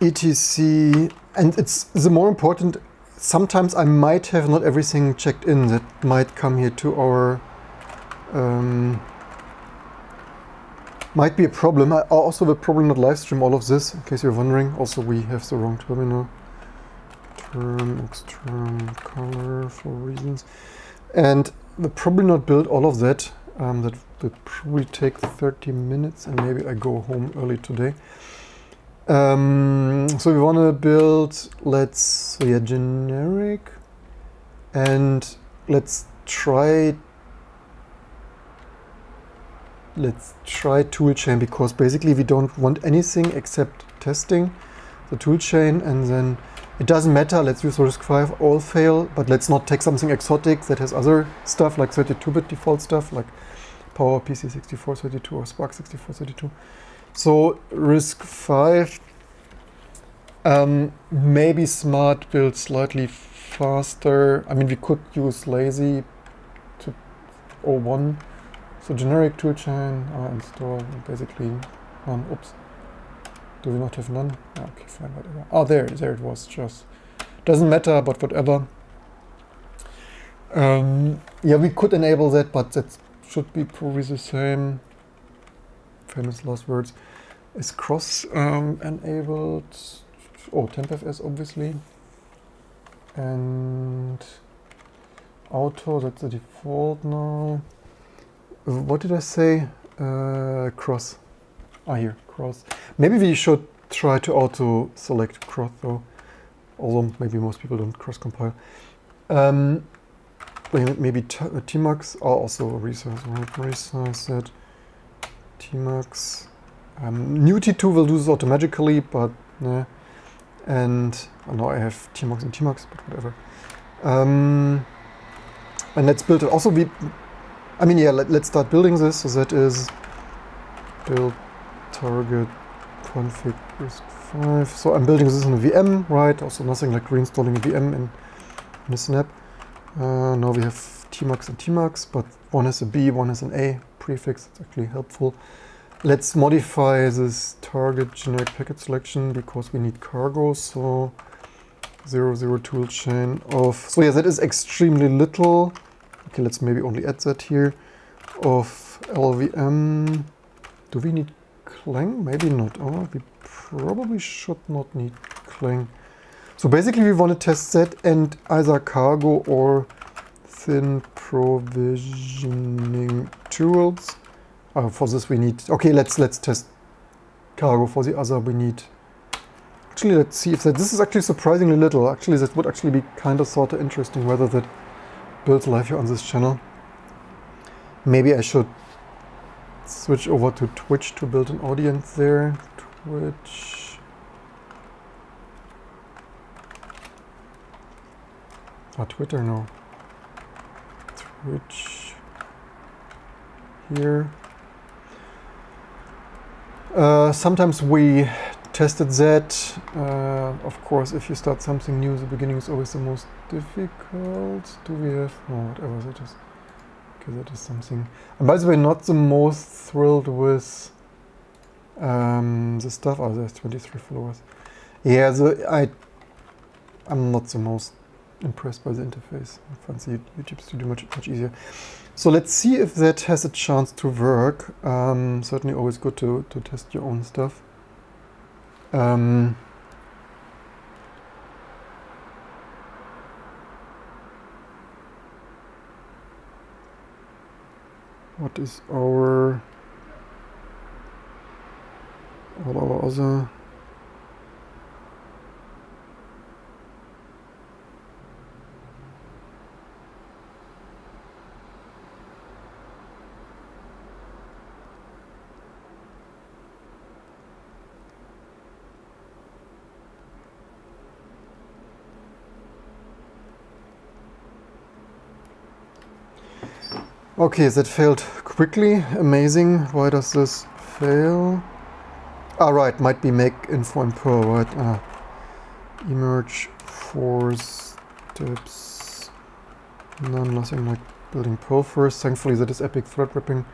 etc, and it's the more important, sometimes I might have not everything checked in. That might come here to our, might be a problem. I also will probably not live stream all of this, in case you're wondering. Also, we have the wrong terminal. External color for reasons. And we'll probably not build all of that. That will probably take 30 minutes, and maybe I go home early today. So we want to build, generic, and let's try toolchain, because basically we don't want anything except testing the toolchain, and then it doesn't matter, let's use RISC-V, all fail, but let's not take something exotic that has other stuff like 32-bit default stuff like PowerPC 6432 or Spark 6432. So RISC-V, maybe smart build slightly faster. I mean, we could use lazy to 01. So generic toolchain, install basically none. Oops. Do we not have none? Okay, fine, whatever. Oh, there it was. Just doesn't matter, but whatever. Yeah, we could enable that, but that's should be probably the same. Famous last words. Is cross enabled? Oh, tempfs obviously. And auto, that's the default now. What did I say? Cross. Ah, here, cross. Maybe we should try to auto select cross though. Although maybe most people don't cross compile. Maybe tmax are also resize, right? Resize that. Tmax. New T2 will do this automatically, but nah. And now I have tmax and tmax, but whatever. And let's build it. Also, let's start building this. So that is build target config risk5. So I'm building this in a VM, right? Also nothing like reinstalling a VM in a snap. Now we have tmax and tmax, but one has a B, one has an A prefix. It's actually helpful. Let's modify this target generic packet selection because we need cargo. So 00 toolchain of, so yeah, that is extremely little. Okay, let's maybe only add that here of LVM. Do we need Clang? Maybe not. Oh, we probably should not need Clang. So basically we want to test that and either cargo or thin provisioning tools. For this we need, okay, let's test cargo. For the other we need, actually let's see if that, this is actually surprisingly little. Actually that would actually be kind of sort of interesting whether that builds live here on this channel. Maybe I should switch over to Twitch to build an audience there. Twitch. Twitter, no. Twitch. Here. Sometimes we tested that. Of course, if you start something new, the beginning is always the most difficult. Do we have? No, whatever that is. Okay, that is something. And by the way, not the most thrilled with the stuff. Oh, there's 23 followers. Yeah, I'm not the most impressed by the interface. I find the YouTube Studio much easier. So let's see if that has a chance to work. Certainly always good to test your own stuff. What is all our other? Okay, that failed quickly. Amazing. Why does this fail? Ah, right. Might be make info in Perl, right? Emerge 4 steps. Nothing like building Perl first. Thankfully, that is epic thread ripping.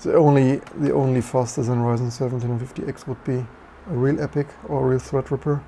The only faster than Ryzen 7 1050X would be a real epic or a real thread ripper.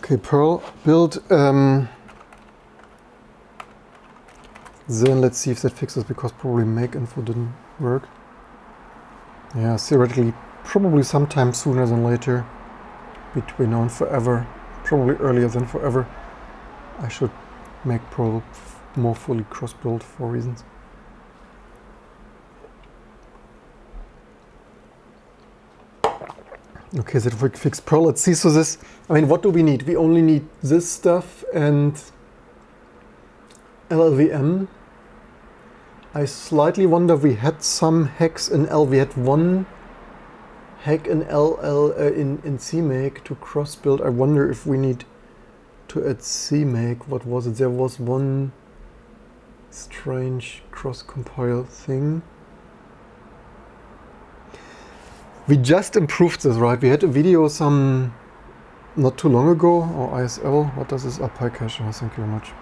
Okay, Perl build. Then let's see if that fixes, because probably make info didn't work. Yeah, theoretically, probably sometime sooner than later, between now and forever, probably earlier than forever, I should make Perl more fully cross-built for reasons. Okay, so that we fix Perl. Let's see. So this, I mean, what do we need? We only need this stuff and LLVM. I slightly wonder, we had some hacks in L. We had one hack in in CMake to cross build. I wonder if we need to add CMake. What was it? There was one strange cross compile thing. We just improved this, right? We had a video not too long ago, or ISL. What does this apply cache? Oh, thank you very much.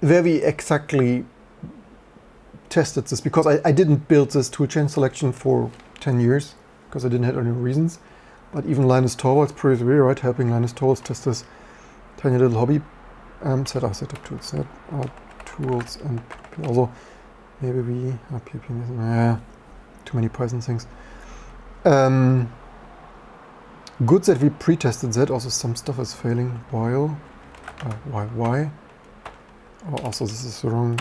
Where we exactly tested this, because I didn't build this toolchain selection for 10 years, because I didn't have any reasons. But even Linus Torvalds, pretty real, right? Helping Linus Torvalds test this tiny little hobby setup tools, set tools, and also maybe we too many Python things. Good that we pre-tested that. Also, some stuff is failing. While why? Oh, also this is wrong.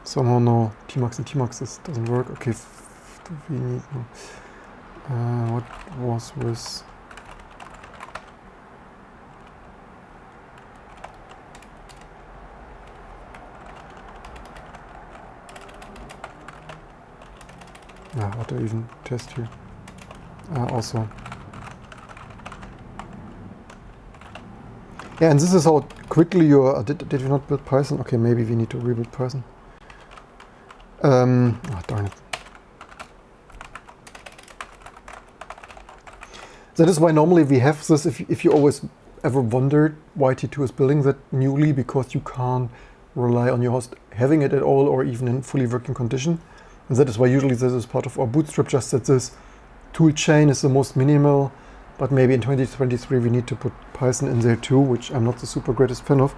Somehow no Tmax and Tmax, this doesn't work. Okay, do we need what was with what do I even test here? Also. Yeah, and this is how quickly you did we not build Python? Okay, maybe we need to rebuild Python. Oh, darn it. That is why normally we have this, if you always ever wondered why T2 is building that newly, because you can't rely on your host having it at all or even in fully working condition. And that is why usually this is part of our bootstrap, just that this tool chain is the most minimal, but maybe in 2023 we need to put Python in there too, which I'm not the super greatest fan of.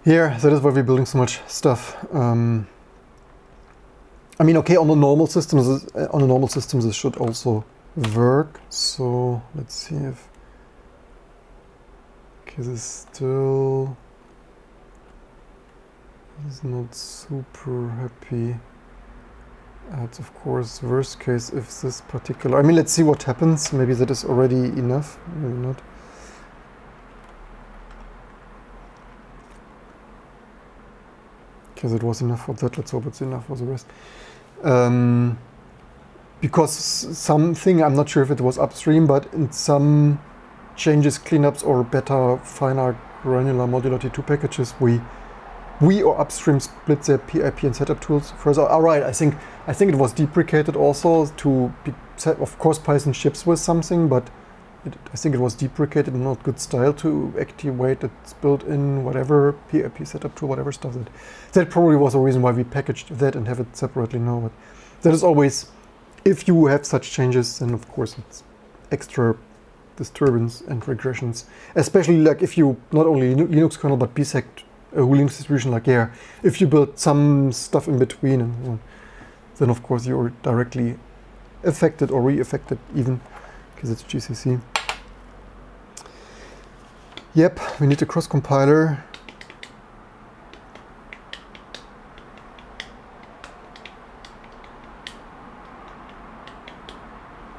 Yeah, that is why we're building so much stuff. I mean, okay, on the normal systems, this should also work. So let's see if this is still not super happy. It's of course worst case if this particular. I mean, let's see what happens. Maybe that is already enough. Maybe not. Because it was enough for that, let's hope it's enough for the rest. Because something, I'm not sure if it was upstream, but in some changes, cleanups, or better, finer, granular modular T2 packages, we or upstream split their PIP and setup tools further. All right, I think it was deprecated also to be set. Of course, Python ships with something, but I think it was deprecated and not good style to activate its built-in whatever PIP setup tool, whatever stuff. That probably was the reason why we packaged that and have it separately now. But that is always, if you have such changes, then of course it's extra disturbance and regressions. Especially like if you not only Linux kernel but BSEC a Linux distribution, like if you build some stuff in between, and then of course you're directly affected or re-affected even because it's GCC. Yep, we need a cross compiler.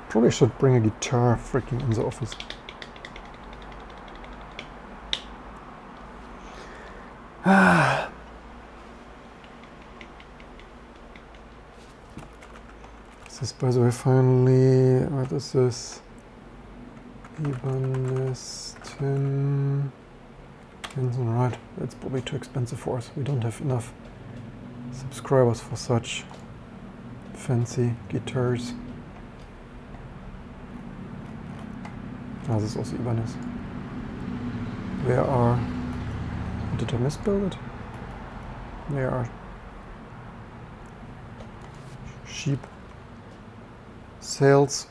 Probably should bring a guitar freaking in the office. This, by the way, finally, what is this? Ibanez 10. Right, it's probably too expensive for us. We don't have enough subscribers for such fancy guitars. Ah, this is also Ibanez. Where are... Did I misspell it? Where are... Sheep. Sales.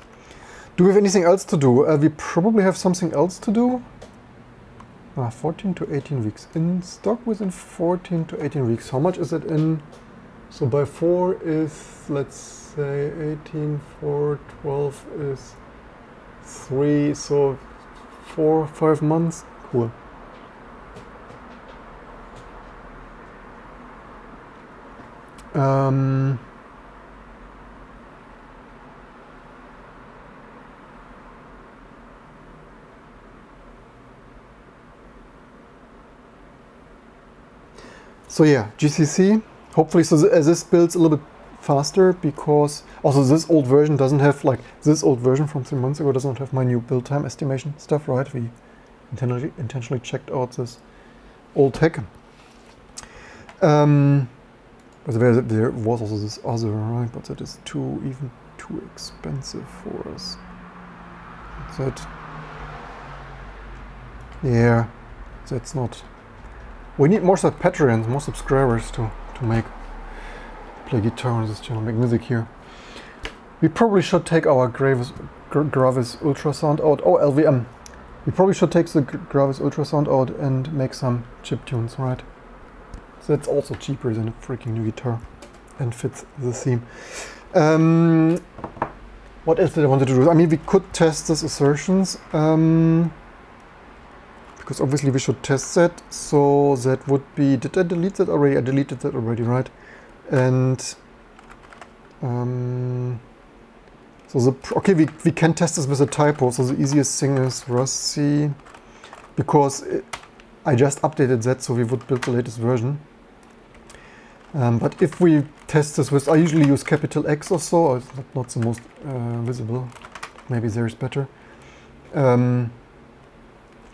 Do we have anything else to do? We probably have something else to do. 14 to 18 weeks. In stock within 14 to 18 weeks. How much is it in? So by 4 is, let's say, 18, 4, 12 is 3, so 4, 5 months. Cool. So yeah, GCC, hopefully, so this builds a little bit faster, because also this old version doesn't have, like, this old version from 3 months ago doesn't have my new build time estimation stuff, right? We intentionally checked out this old tech. But there was also this other, right? But that is even too expensive for us. That, yeah, that's not. We need more Patreons, more subscribers to play guitar on this channel, make music here. We probably should take our Gravis ultrasound out. Oh, LVM. We probably should take the Gravis ultrasound out and make some chip tunes, right? So that's also cheaper than a freaking new guitar and fits the theme. What else did I want to do? I mean, we could test this Assertions. Because obviously we should test that, so that would be, did I delete that already? I deleted that already, right? And so okay, we can test this with a typo, so the easiest thing is Rusty, because I just updated that, so we would build the latest version. But if we test this with, I usually use capital X or so, or it's not the most visible, maybe there is better.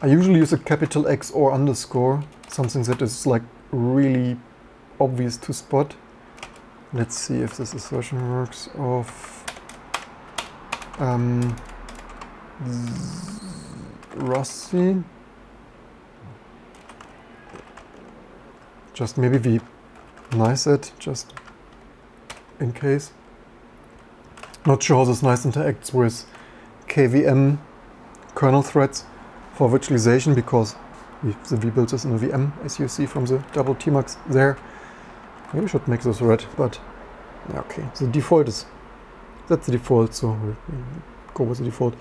I usually use a capital X or underscore, something that is like really obvious to spot. Let's see if this assertion works. Of Rusty. Just maybe we nice it, just in case. Not sure how this nice interacts with KVM kernel threads for virtualization, because we built this in a VM, as you see from the double Tmax there. Maybe we should make this red, but okay. The default is, that's the default, so we'll go with the default.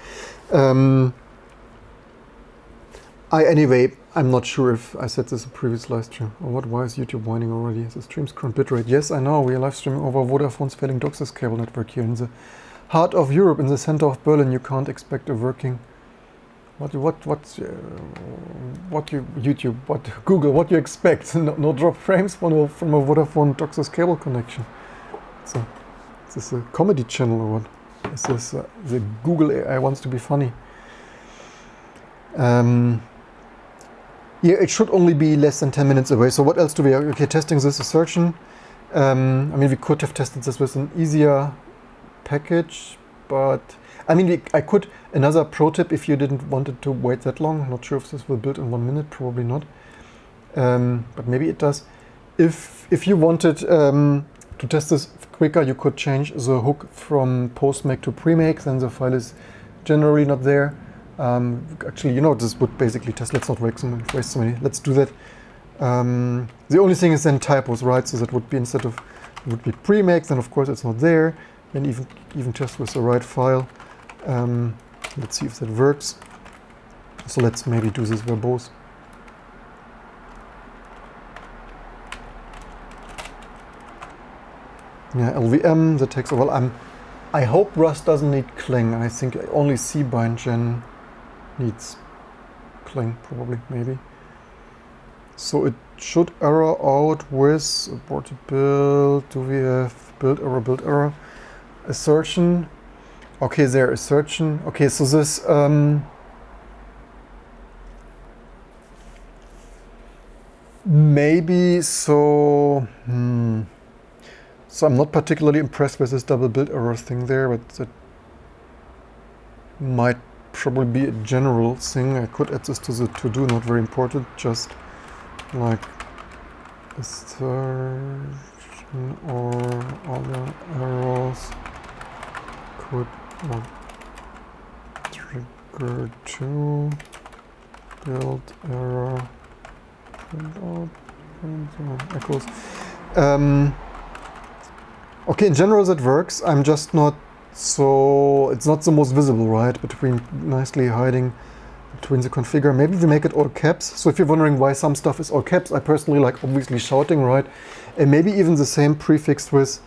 Anyway, I'm not sure if I said this in a previous live stream. Or what? Why is YouTube whining already? The stream's current bitrate. Yes, I know, we are live streaming over Vodafone's failing DOCSIS cable network here in the heart of Europe, in the center of Berlin. You can't expect a working YouTube, what Google, what you expect? No drop frames from a Vodafone DOCSIS cable connection. So, is this a comedy channel or what? Is this the Google AI wants to be funny? Yeah, it should only be less than 10 minutes away. So what else do we have? Okay, testing this assertion. I mean, we could have tested this with an easier package, but I mean, I could, another pro tip if you didn't want it to wait that long. I'm not sure if this will build in 1 minute, probably not. But maybe it does. If you wanted to test this quicker, you could change the hook from post-make to pre-make, then the file is generally not there. Actually, you know, this would basically test, let's not waste so many, let's do that. The only thing is then typos, right? So that would be, instead of, it would be pre-make, then of course it's not there, and even test with the right file. Let's see if that works. So let's maybe do this verbose. Yeah, LVM, the text, well, I hope Rust doesn't need clang. I think only cbind gen needs clang, probably, maybe. So it should error out with aborted build. Do we have build error, assertion? Okay, there, assertion. Okay, so this Maybe so. So I'm not particularly impressed with this double build error thing there, but that might probably be a general thing. I could add this to the to-do, not very important, just like assertion or other errors could trigger to build error print out equals. Okay, in general that works. I'm just not so, it's not the most visible, right? Between nicely hiding between the configure. Maybe we make it all caps. So if you're wondering why some stuff is all caps, I personally like obviously shouting, right? And maybe even the same prefixed with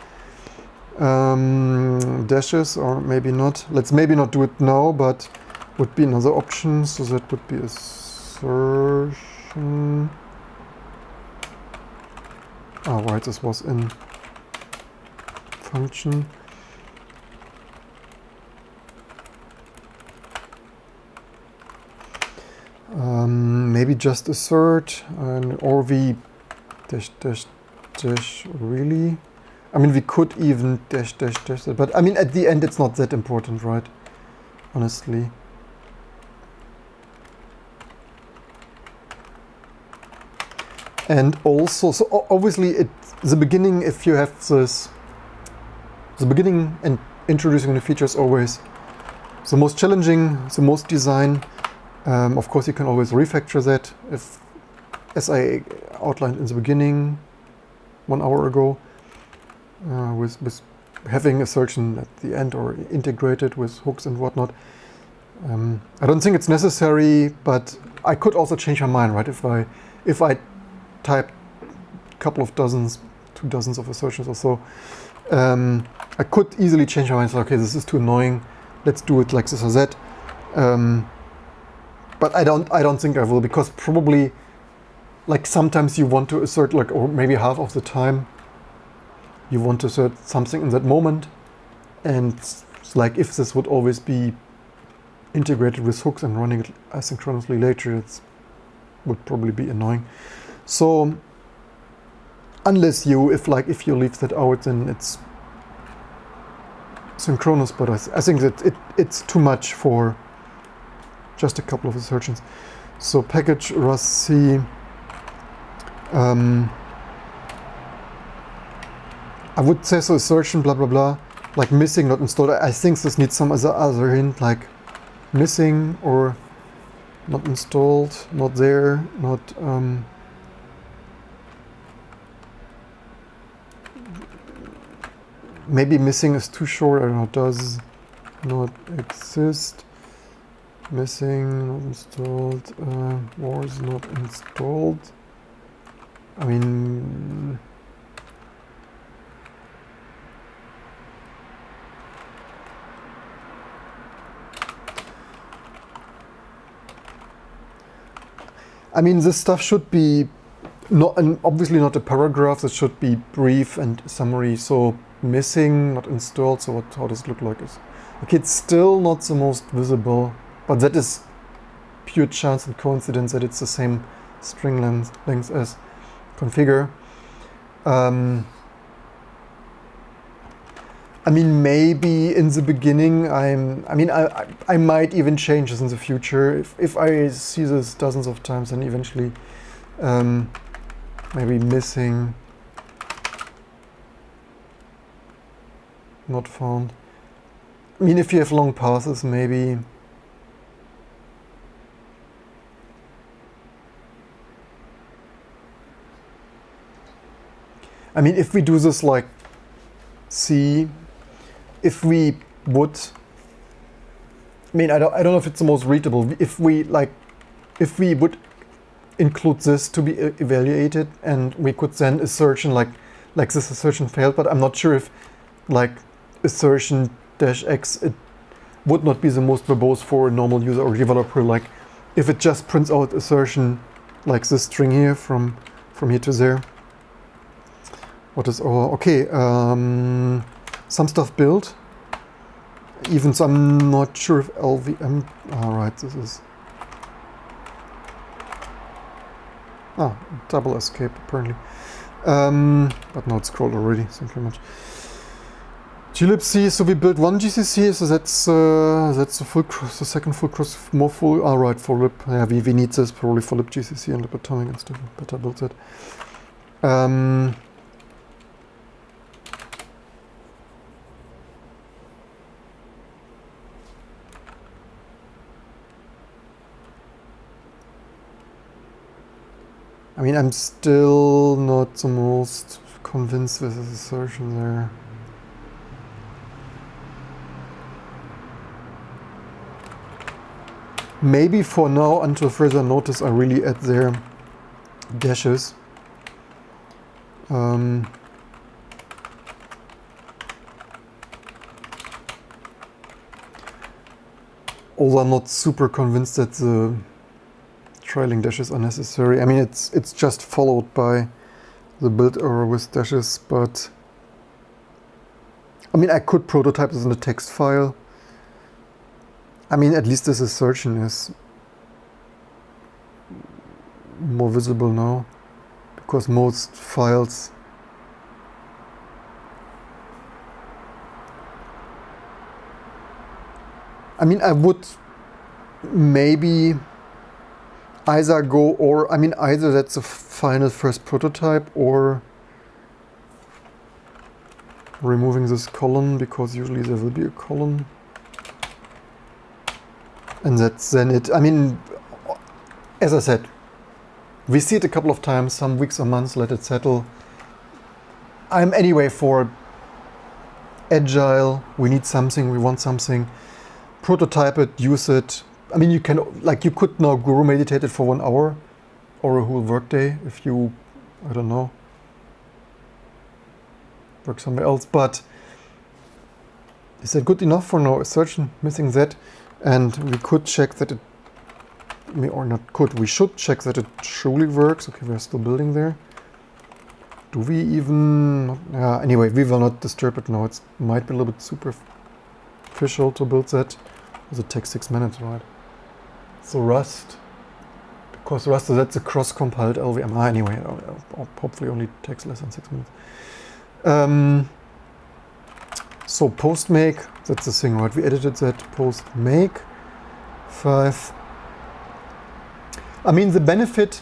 dashes, or maybe not. Let's maybe not do it now, but would be another option. So that would be assertion. Oh, right, this was in function. Maybe just assert or we dash dash dash really. I mean, we could even dash dash dash that, but I mean, at the end, it's not that important, right? Honestly. And also, so obviously, it's the beginning. If you have this, the beginning and introducing the features always the most challenging, the most design. Of course, you can always refactor that, if, as I outlined in the beginning 1 hour ago, with having assertion at the end or integrated with hooks and whatnot. I don't think it's necessary, but I could also change my mind, right? If I type a couple of dozens, 2 dozens of assertions or so, I could easily change my mind. Say, okay, this is too annoying. Let's do it like this or that. But I don't think I will, because probably, like, sometimes you want to assert, like, or maybe half of the time you want to assert something in that moment, and like if this would always be integrated with hooks and running it asynchronously later, it would probably be annoying. So unless you, if you leave that out, then it's synchronous, but I think that it's too much for just a couple of assertions. So package rust-c, I would say so assertion blah blah blah, like missing, not installed. I think this needs some other hint, like missing or not installed, not there, not maybe missing is too short. I don't know. Does not exist. Missing, not installed, was not installed. I mean, this stuff should be not, and obviously not a paragraph. That should be brief and summary. So missing, not installed. So how does it look like? Okay, it's still not the most visible. But that is pure chance and coincidence that it's the same string length as configure. I mean, maybe in the beginning, I might even change this in the future. If I see this dozens of times, and eventually maybe missing, not found. I mean, if you have long passes, maybe. I mean, if we do this like C, if we would, I mean, I don't know if it's the most readable. If we would include this to be evaluated, and we could send assertion like this assertion failed, but I'm not sure if like assertion -x, it would not be the most verbose for a normal user or developer. Like if it just prints out assertion like this string here from here to there. What is our, okay, some stuff built, even so I'm not sure if LVM, all right, this is, Ah, double escape apparently. But now it's scrolled already, thank you very much. glibc, so we built one GCC, so that's the full cross, the second full cross, more full, right, for lib. Yeah, we need this probably for libgcc and libatomic and stuff, better build that. I mean, I'm still not the most convinced with this assertion there. Maybe for now, until further notice, I really add their dashes. Although I'm not super convinced that the trailing dashes are necessary. I mean, it's just followed by the build error with dashes, but I mean, I could prototype this in a text file. I mean, at least this assertion is more visible now, because most files I mean, I would maybe either go, or I mean, either that's the final first prototype, or removing this column, because usually there will be a column. And that's then it. I mean, as I said, we see it a couple of times, some weeks or months, let it settle. I'm anyway for agile, we need something, we want something. Prototype it, use it. I mean, you can, like, you could now guru meditate it for 1 hour or a whole workday if you, I don't know, work somewhere else. But is that good enough for now? Assertion, missing that. And we could check that it, or not could, we should check that it truly works. Okay, we're still building there. Do we even, anyway, we will not disturb it now. It might be a little bit superficial to build that. It takes 6 minutes, right? So Rust, because Rust, that's a cross-compiled LVM. Anyway, hopefully only takes less than 6 minutes. So post make, that's the thing, right? We edited that post make 5. I mean, the benefit,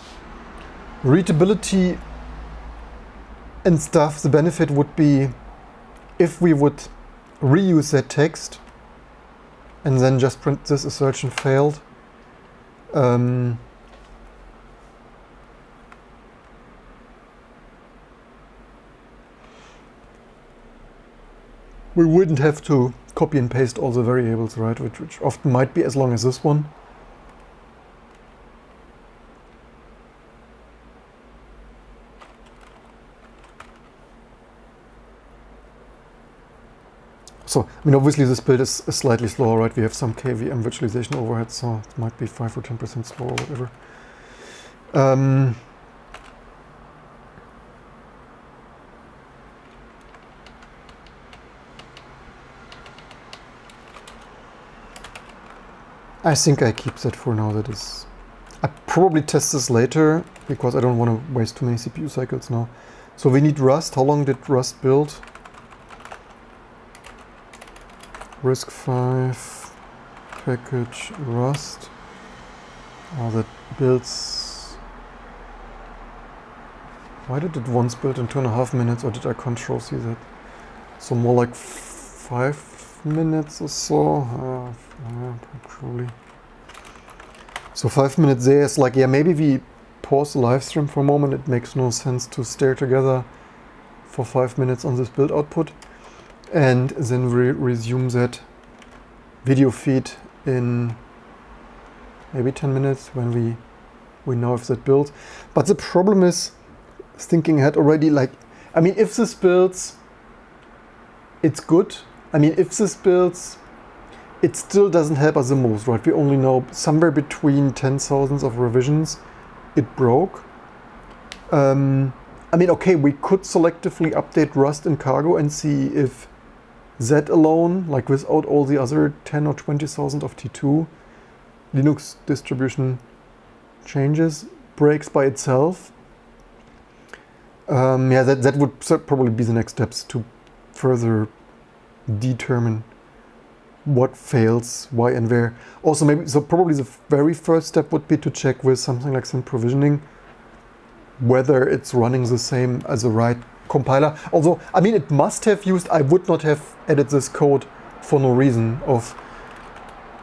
readability and stuff, the benefit would be if we would reuse that text and then just print this assertion failed. We wouldn't have to copy and paste all the variables, right? Which often might be as long as this one. So, I mean, obviously this build is slightly slower, right? We have some KVM virtualization overhead, so it might be 5 or 10% slower or whatever. I think I keep that for now. That is, I probably test this later because I don't want to waste too many CPU cycles now. So we need Rust. How long did Rust build? Risk 5 package Rust. Oh, that builds. Why did it once build in 2.5 minutes, or did I control see that? So more like 5 minutes or so. Probably. So 5 minutes there is like, yeah, maybe we pause the live stream for a moment. It makes no sense to stare together for 5 minutes on this build output. And then we resume that video feed in maybe 10 minutes when we know if that builds. But the problem is thinking ahead already, like, I mean, if this builds, it's good. I mean, if this builds, it still doesn't help us the most, right? We only know somewhere between 10,000 of revisions it broke. I mean, okay, we could selectively update Rust in cargo and see if that alone, like without all the other 10 or 20,000 of T2 Linux distribution changes. breaks by itself. Yeah, that would probably be the next steps to further determine what fails, why and where. Also maybe, so probably the very first step would be to check with something like some provisioning whether it's running the same as the right compiler. Although, I mean, it must have used, I would not have added this code for no reason of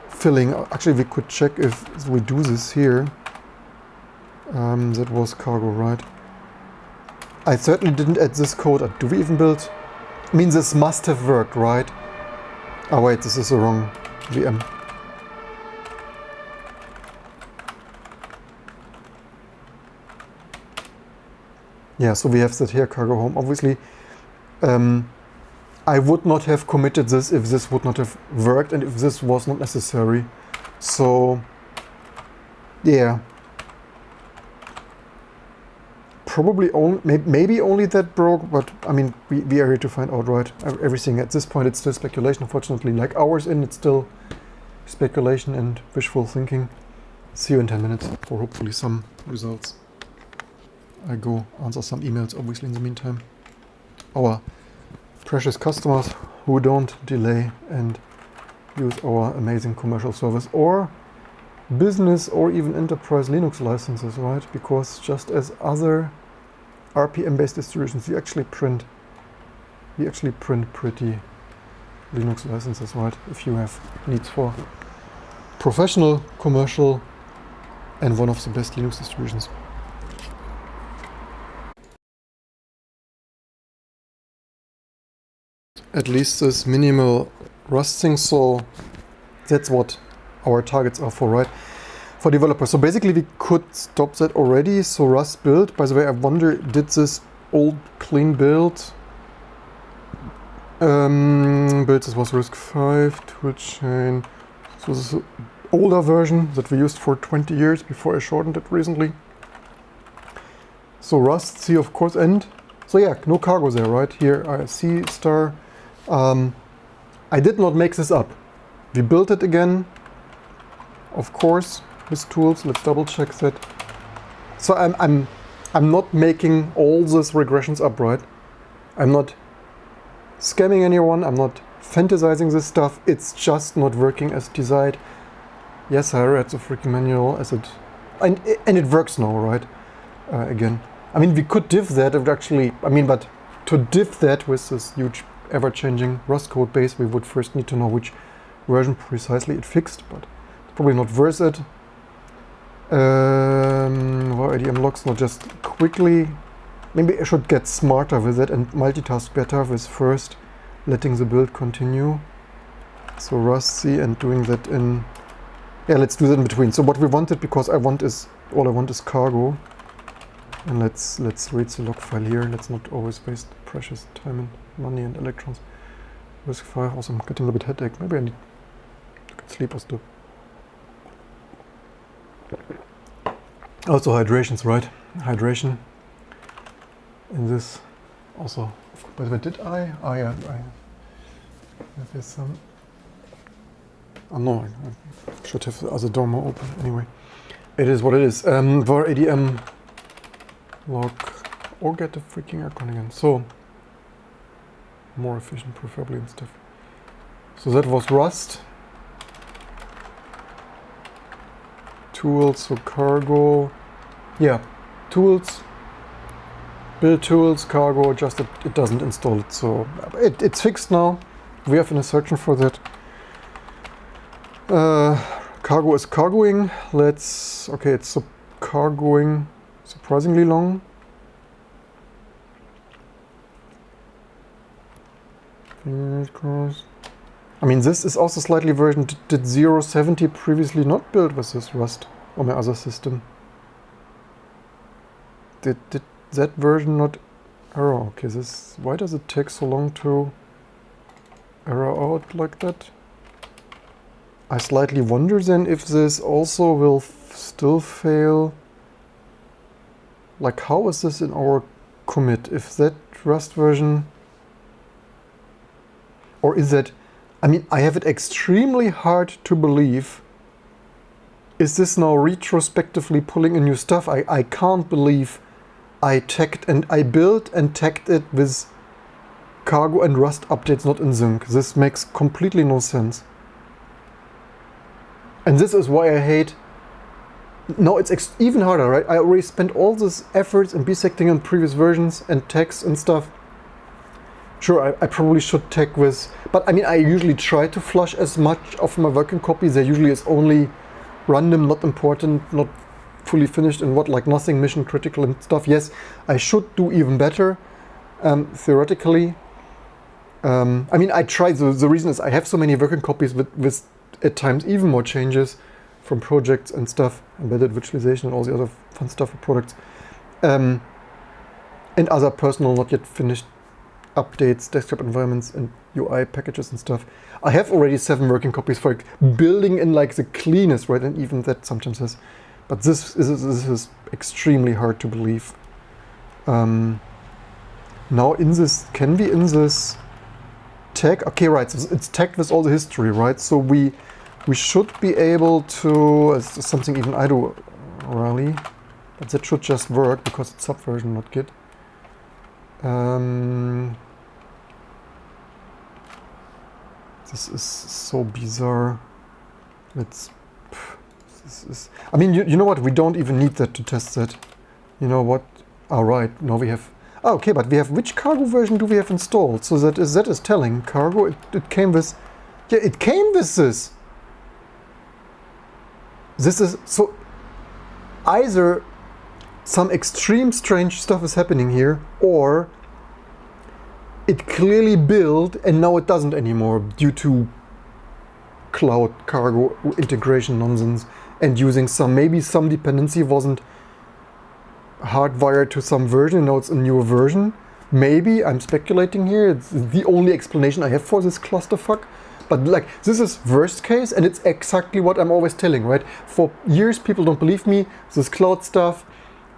filling. Actually, we could check if we do this here. That was cargo, right? I certainly didn't add this code. Do we even build? I mean, this must have worked, right? Oh wait, this is the wrong VM. Yeah, so we have that here, cargo home. Obviously, I would not have committed this if this would not have worked and if this was not necessary. So, yeah. Probably only, maybe only that broke, but I mean, we are here to find out, right? Everything at this point, it's still speculation. Unfortunately, like hours in, it's still speculation and wishful thinking. See you in 10 minutes for hopefully some results. I go answer some emails, obviously, in the meantime. Our precious customers who don't delay and use our amazing commercial service or business or even enterprise Linux licenses, right? Because just as other RPM-based distributions, we actually print pretty Linux licenses, right? If you have needs for professional, commercial, and one of the best Linux distributions. At least this minimal Rust thing, so that's what our targets are for, right? For developers. So basically we could stop that already. So Rust build, by the way, I wonder, did this old clean build, this was RISC-V, toolchain, so this is an older version that we used for 20 years before I shortened it recently. So Rust, C of course, and, so yeah, no cargo there, right? Here I C star. I did not make this up. We built it again, of course, with tools. Let's double check that. So I'm not making all these regressions up, right? I'm not scamming anyone. I'm not fantasizing this stuff. It's just not working as desired. Yes, I read the freaking manual as it, and it works now, right? Again, I mean, we could diff that. It actually, I mean, but to diff that with this huge ever-changing Rust code base, we would first need to know which version precisely it fixed, but it's probably not worth it. Well, ADM logs, not just quickly. Maybe I should get smarter with it and multitask better with first letting the build continue. So Rust C and doing that in, yeah, let's do that in between. So what we wanted, because all I want is cargo. And let's read the log file here. Let's not always waste precious time and money and electrons. RISC-V, also I'm getting a little bit headache. Maybe I need to get sleep or still. Also hydrations, right? Hydration. In this also, by the way, did I? Oh yeah, there's some. Oh no, I should have the other door more open. Anyway, it is what it is. Var ADM log, or get the freaking aircon again. So more efficient, preferably, and stuff. So that was Rust. Tools, so cargo. Yeah, tools. Build tools, cargo, just it doesn't install it. So it's fixed now. We have an assertion for that. Cargo is cargoing. Okay, it's cargoing surprisingly long. Fingers crossed. I mean, this is also slightly version. Did 0.70 previously not build with this Rust on my other system? Did that version not error? Okay, why does it take so long to error out like that? I slightly wonder then if this also will still fail. Like, how is this in our commit? If that Rust version, or is that, I mean, I have it extremely hard to believe is this now retrospectively pulling in new stuff? I can't believe I tagged and I built and tagged it with cargo and Rust updates not in sync. This makes completely no sense. And this is why I hate... No, it's even harder, right? I already spent all this efforts in bisecting on previous versions and tags and stuff. Sure, I probably should tag with... But I mean, I usually try to flush as much of my working copies. There usually is only random, not important, not fully finished, and what, like nothing mission critical and stuff. Yes, I should do even better, theoretically. I mean, I try. The reason is I have so many working copies with at times even more changes from projects and stuff, embedded virtualization and all the other fun stuff for products, and other personal, not yet finished updates, desktop environments and UI packages and stuff. I have already 7 working copies for building in like the cleanest, right? And even that sometimes has. But this is extremely hard to believe. Now in this, can we in this tag? Okay, right, so it's tagged with all the history, right? So we should be able to, it's something even I do rarely, but that should just work because it's subversion, not Git. This is so bizarre. I mean, you know what? We don't even need that to test that. You know what? All right, now we have... Oh, okay, but we have... Which cargo version do we have installed? So that is telling. Cargo, it came with... Yeah, it came with this. This is... So either some extreme strange stuff is happening here, or it clearly built and now it doesn't anymore due to cloud cargo integration nonsense and using maybe some dependency wasn't hardwired to some version, now it's a newer version. Maybe, I'm speculating here, it's the only explanation I have for this clusterfuck. But like, this is worst case and it's exactly what I'm always telling, right? For years people don't believe me, this cloud stuff,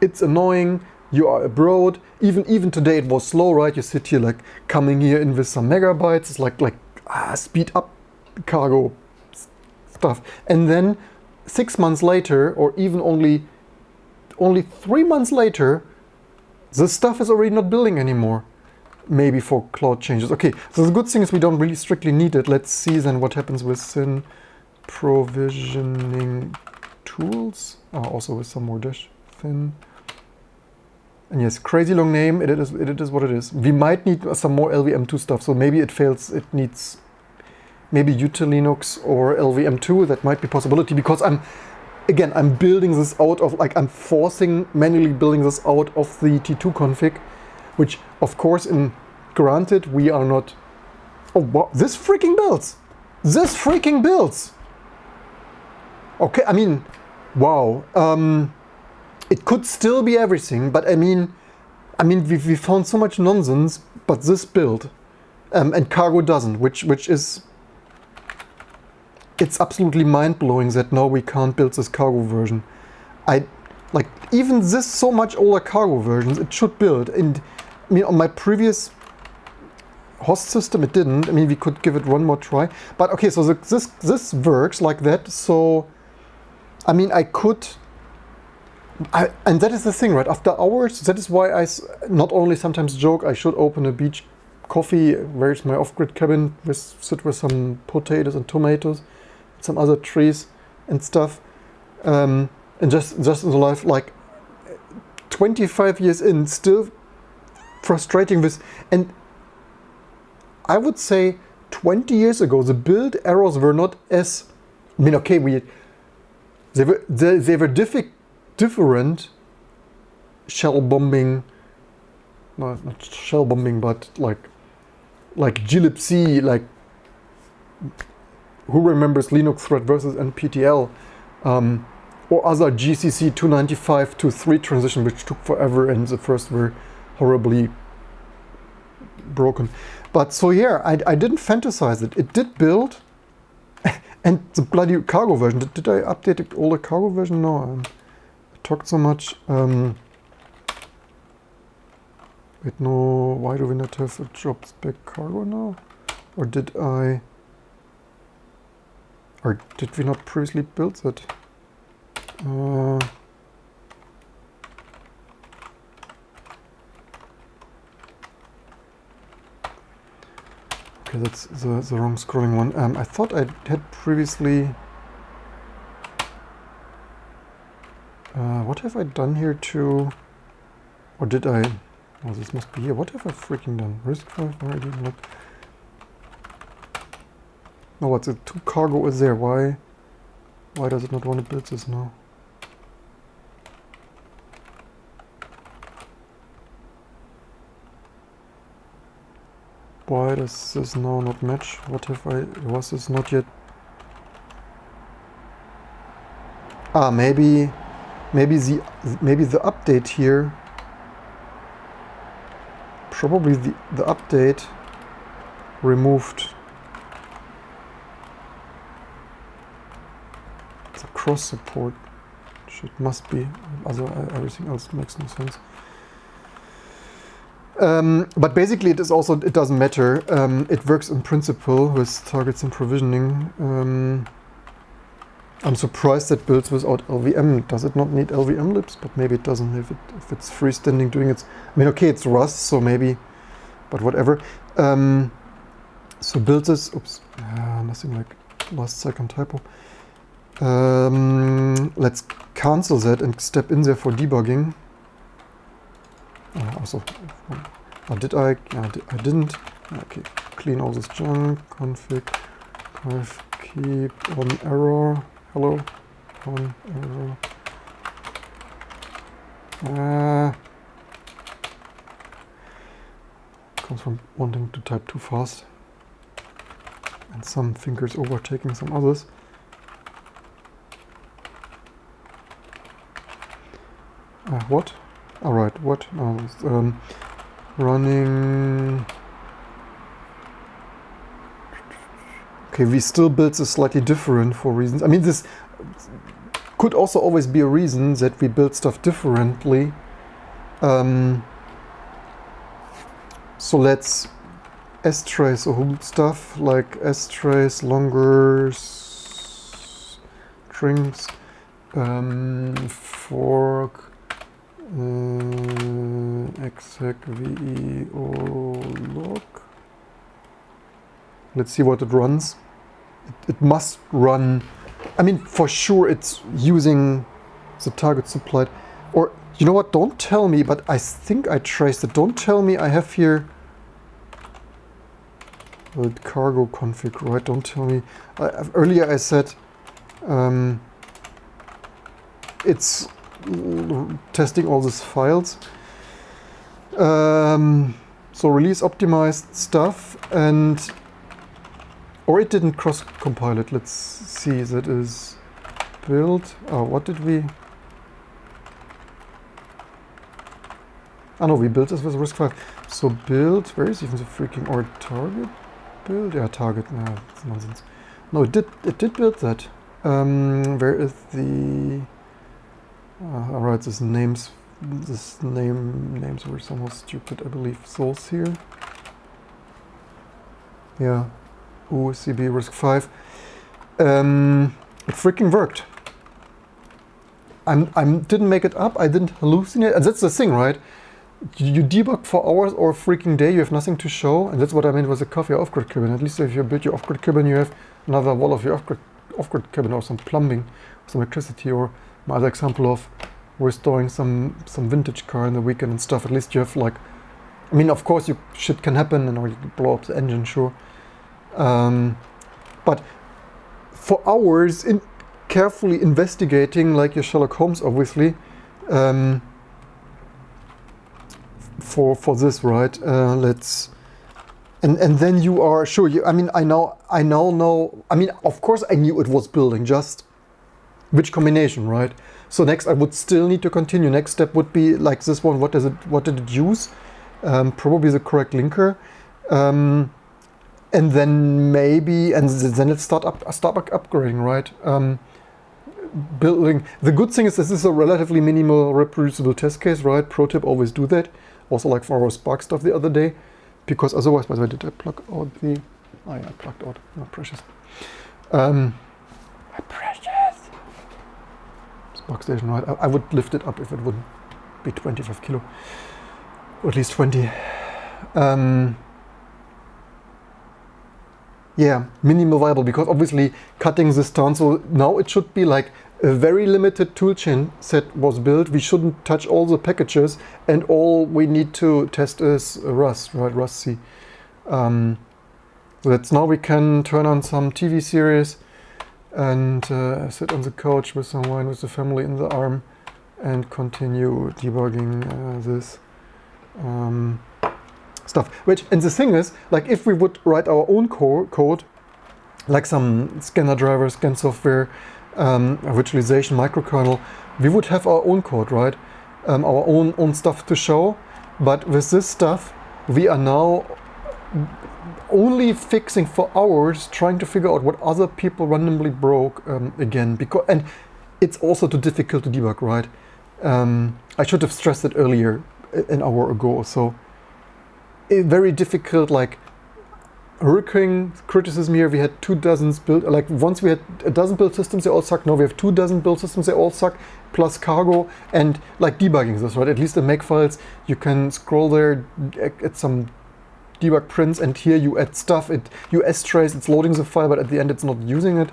it's annoying. You are abroad. Even today it was slow, right? You sit here like coming here in with some megabytes. It's like speed up cargo stuff. And then 6 months later, or even only 3 months later, the stuff is already not building anymore. Maybe for cloud changes. Okay, so the good thing is we don't really strictly need it. Let's see then what happens with syn provisioning tools. Also with some more dash thin. And yes, crazy long name, it is what it is. We might need some more LVM2 stuff, so maybe it fails, it needs maybe util-linux or LVM2, that might be a possibility, because I'm building this out of, like, I'm manually building this out of the T2 config, which of course, granted, we are not, oh wow, this freaking builds! Okay, I mean, wow. It could still be everything, but I mean, we found so much nonsense, but this build, and cargo doesn't, which is, it's absolutely mind-blowing that now we can't build this cargo version. Like, even this so much older cargo versions, it should build, and I mean, on my previous host system, it didn't. I mean, we could give it one more try, but okay, so this works like that, so, I mean, I could... and that is the thing, right? After hours, that is why I not only sometimes joke I should open a beach coffee, where's my off-grid cabin, sit with some potatoes and tomatoes, some other trees and stuff, and just in the life, like 25 years in, still frustrating with, and I would say 20 years ago the build errors were not as, I mean, okay, they were different shell bombing, no, not shell bombing, but like glibc, like who remembers Linux thread versus NPTL, or other GCC 295 to 3 transition, which took forever and the first were horribly broken. But so yeah, I didn't fantasize it. It did build, and the bloody cargo version. Did I update the older cargo version? No. Talked so much. Wait, no, why do we not have a job spec cargo now? Or did we not previously build that? Okay, that's the wrong scrolling one. I thought I had previously... what have I done here to... Or did I... Oh, this must be here. What have I freaking done? Risk 5? Where I didn't look. No, what's it? 2 cargo is there. Why does it not want to build this now? Why does this now not match? What have I... Was this not yet... Ah, maybe the update here... Probably the update removed the cross support. It must be, everything else makes no sense. But basically it doesn't matter. It works in principle with targets and provisioning. I'm surprised that builds without LVM. Does it not need LVM libs? But maybe it doesn't if it's freestanding doing its... I mean, okay, it's Rust, so maybe, but whatever. So build this... Oops, nothing like last second typo. Let's cancel that and step in there for debugging. Also, did I? I didn't. Okay, clean all this junk. Config keep on error. Hello, on error. Comes from wanting to type too fast and some fingers overtaking some others. What? All right. What? Running. Okay, we still build this slightly different for reasons. I mean, this could also always be a reason that we build stuff differently. So let's strace or stuff like strace longer strings, fork, exec veo log. Let's see what it runs. It must run. I mean, for sure it's using the target supplied. Or, you know what, don't tell me, but I think I traced it. Don't tell me I have here the cargo config, right? Don't tell me. Earlier I said it's testing all these files. So release optimized stuff, and or it didn't cross compile it. Let's see. That is build. Oh, what did we? Oh no, we built this with risk 5. So build. Where is even the freaking or target build? Yeah, target. No, it's nonsense. No, it did build that. Where is the? All right, this names were somehow stupid, I believe. Source here. Yeah. OCB risk 5. It freaking worked. I didn't make it up. I didn't hallucinate. And that's the thing, right? You debug for hours or a freaking day. You have nothing to show, and that's what I meant with the coffee off-grid cabin. At least if you build your off-grid cabin, you have another wall of your off-grid cabin or some plumbing, some electricity, or my other example of restoring some vintage car in the weekend and stuff. At least you have like, I mean, of course, shit can happen, and or you can blow up the engine, sure. But for hours in carefully investigating, like your Sherlock Holmes, obviously, for this, right? Let's and then you are sure. I mean, I now know. I mean, of course, I knew it was building. Just which combination, right? So next, I would still need to continue. Next step would be like this one. What did it use? Probably the correct linker. And then maybe, and then it start upgrading, right? Building. The good thing is this is a relatively minimal reproducible test case, right? Pro tip: always do that. Also, like for our Spark stuff the other day, because otherwise, by the way, did I plug out the? Oh yeah, I plugged out. My precious. My precious. workstation, right? I would lift it up if it wouldn't be 25 kilo, or at least 20. Yeah, minimal viable, because obviously cutting this down, so now it should be like a very limited toolchain set was built. We shouldn't touch all the packages, and all we need to test is Rust, right? Rust C. So that's now we can turn on some TV series and sit on the couch with some wine with the family in the arm and continue debugging this stuff. Which, and the thing is, like if we would write our own code, like some scanner driver, scan software, virtualization, microkernel, we would have our own code, right? Our own stuff to show. But with this stuff, we are now only fixing for hours, trying to figure out what other people randomly broke again. And it's also too difficult to debug, right? I should have stressed it earlier, an hour ago or so. Very difficult, like recurring criticism here. We had 24 build, like once we had a dozen build systems, they all suck. Now we have 24 build systems, they all suck, plus cargo, and like debugging this, right? At least in make files, you can scroll there at some debug prints, and here you add stuff, you strace, it's loading the file, but at the end it's not using it.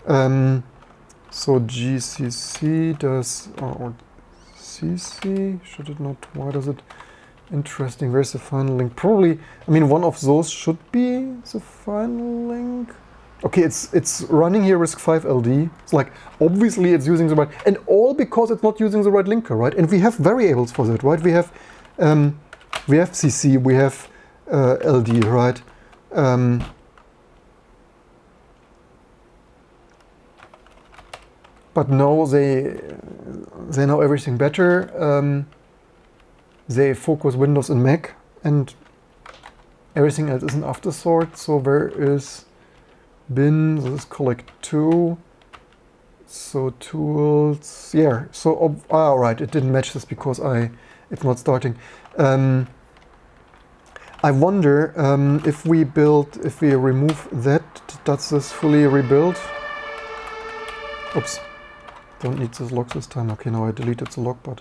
So GCC does, or CC, should it not, why does it? Interesting, where's the final link? Probably, I mean, one of those should be the final link. Okay, it's running here RISC-V LD. It's like, obviously it's using the right, and all because it's not using the right linker, right? And we have variables for that, right? We have CC, we have LD, right? But no, they know everything better. They focus Windows and Mac, and everything else is an aftersort. So where is bin? This is collect2. So tools, yeah. So right, it didn't match this because it's not starting. I wonder if we remove that, does this fully rebuild? Oops, don't need this log this time. Okay, now I deleted the log, but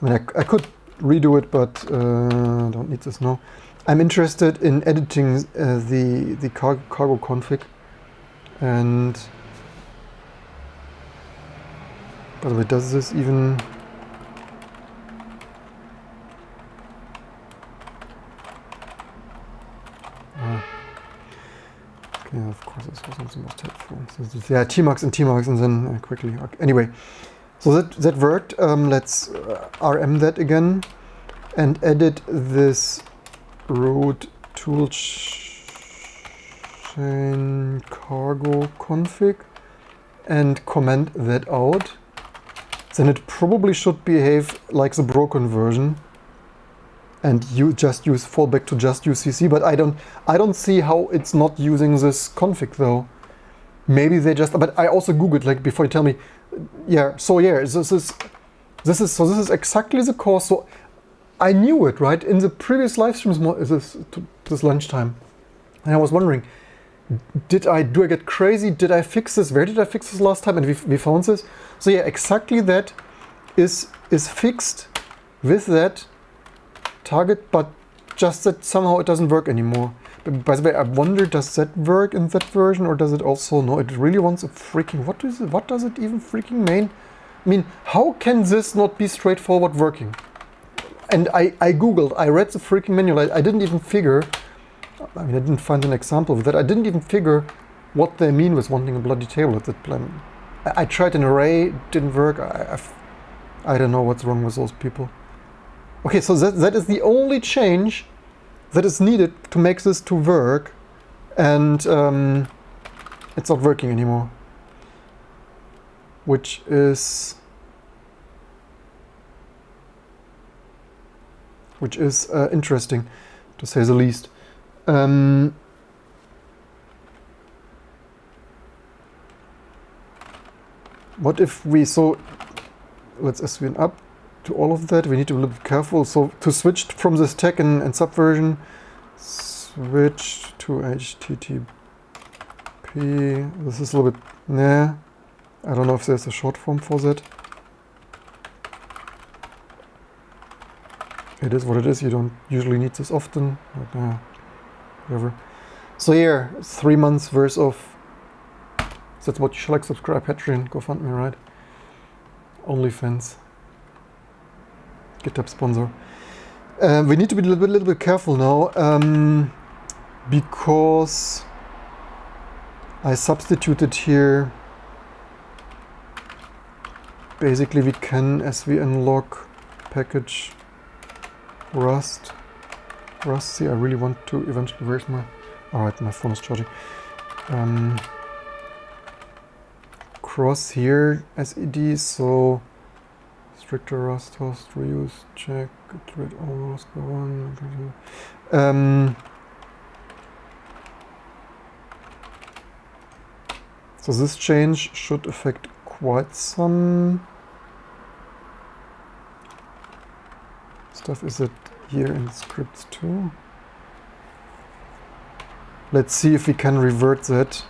I mean, I could redo it, but don't need this now. I'm interested in editing the cargo config, and by the way, does this even? Okay, of course, this was not the most helpful. So yeah, Tmax and then quickly. Okay. Anyway. So that worked. Let's RM that again and edit this root toolchain cargo config and comment that out. Then it probably should behave like the broken version, and you just fall back to just use CC. But I don't see how it's not using this config though. Maybe they just. But I also googled, like, before you tell me. Yeah, so yeah, this is exactly the cause. So I knew it, right? In the previous live streams, this lunchtime, and I was wondering, do I get crazy? Did I fix this? Where did I fix this last time? And we found this. So yeah, exactly that is fixed with that target, but just that somehow it doesn't work anymore. But by the way, I wonder, does that work in that version, or does it also? No, it really wants a freaking. What does it even freaking mean? I mean, how can this not be straightforward working? And I googled, I read the freaking manual. I didn't even figure. I mean, I didn't find an example of that. I didn't even figure what they mean with wanting a bloody table at that plan. I tried an array, didn't work. I don't know what's wrong with those people. Okay, so that is the only change that is needed to make this to work, and it's not working anymore, which is interesting, to say the least. What if let's SVN up to all of that. We need to be a little bit careful. So to switch from this tag and subversion, switch to HTTP. This is a little bit, nah. I don't know if there's a short form for that. It is what it is. You don't usually need this often, but whatever. So here, 3 months worth of. That's what you should like. Subscribe, Patreon, GoFundMe, right? OnlyFans. GitHub sponsor. We need to be a little bit careful now because I substituted here. Basically, we can, as we unlock package Rust. See, I really want to eventually. Where's my? Alright, my phone is charging. Cross here SED, so stricter Rust host reuse check, get rid all Rust by one. So this change should affect quite some stuff. Is it here in scripts too? Let's see if we can revert that.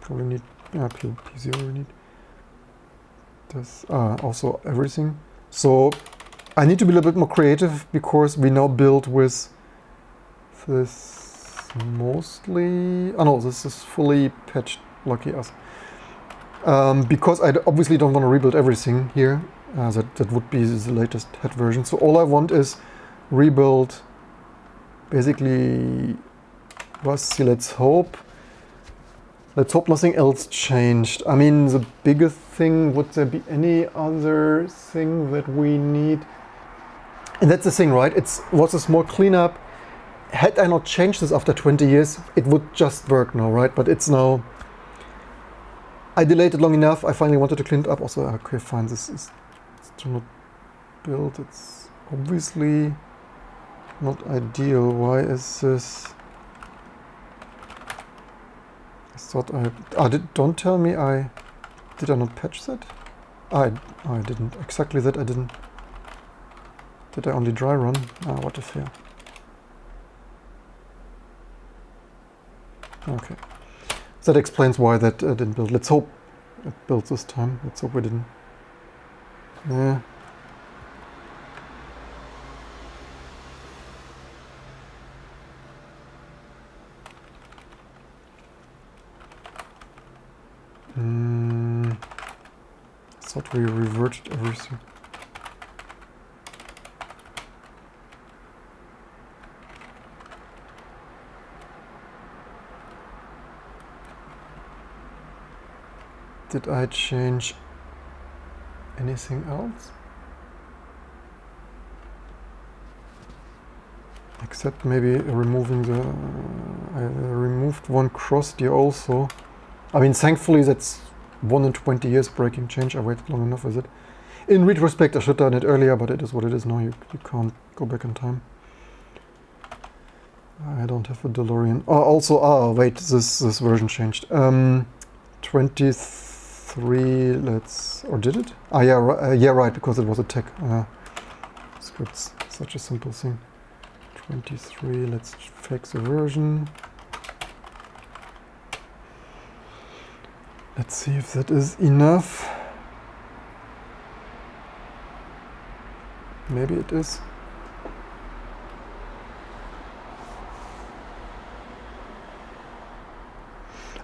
Probably need P0 we need. This also everything. So I need to be a little bit more creative because we now build with this mostly. Oh no, this is fully patched. Lucky us. Because I obviously don't want to rebuild everything here. That would be the latest head version. So all I want is rebuild basically Rust. Let's hope nothing else changed. I mean, the biggest thing, would there be any other thing that we need? And that's the thing, right? It was a small cleanup. Had I not changed this after 20 years, it would just work now, right? But it's now, I delayed it long enough. I finally wanted to clean it up. Also, okay, fine, this is still not built. It's obviously not ideal. Why is this? I thought don't tell me did I not patch that? I didn't. Exactly that I didn't. Did I only dry run? What a fail. Okay. That explains why that didn't build. Let's hope it built this time. Let's hope we didn't. Yeah. I thought we reverted everything. Did I change anything else? Except maybe removing the... I removed one cross there also. I mean, thankfully that's 1 in 20 years breaking change. I waited long enough with it. In retrospect, I should have done it earlier, but it is what it is now. You can't go back in time. I don't have a DeLorean. Oh, also, wait, this version changed. 23, or did it? Yeah, right, because it was a tech. Scripts, such a simple thing. 23, let's fix the version. Let's see if that is enough. Maybe it is.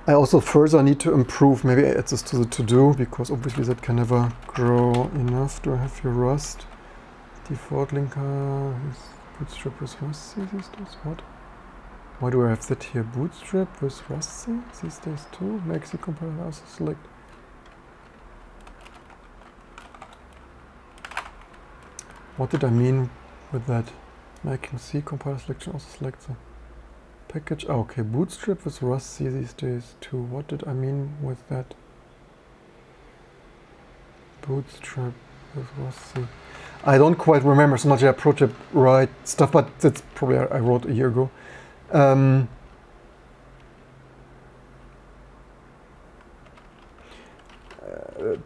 I also further need to improve, maybe I add this to the to-do, because obviously that can never grow enough. Do I have your Rust? Default linker, Bootstrap with Rust these days, what? Why do I have that here? Bootstrap with Rust these days too? Makes the compiler also select. What did I mean with that? Making C compiler selection also select the package. Oh, okay, Bootstrap with Rust these days too. What did I mean with that? Bootstrap with Rust. I don't quite remember so much. Yeah, project right stuff, but that's probably I wrote a year ago.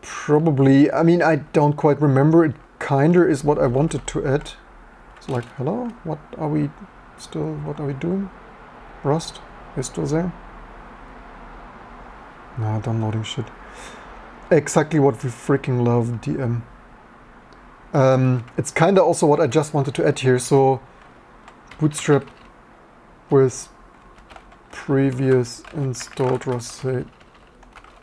Probably, I mean, I don't quite remember. It kinder is what I wanted to add. It's like, hello, what are we doing? Rust is still there? Nah, downloading shit. Exactly what we freaking love, DM. It's kinda also what I just wanted to add here. So Bootstrap with previous installed Rust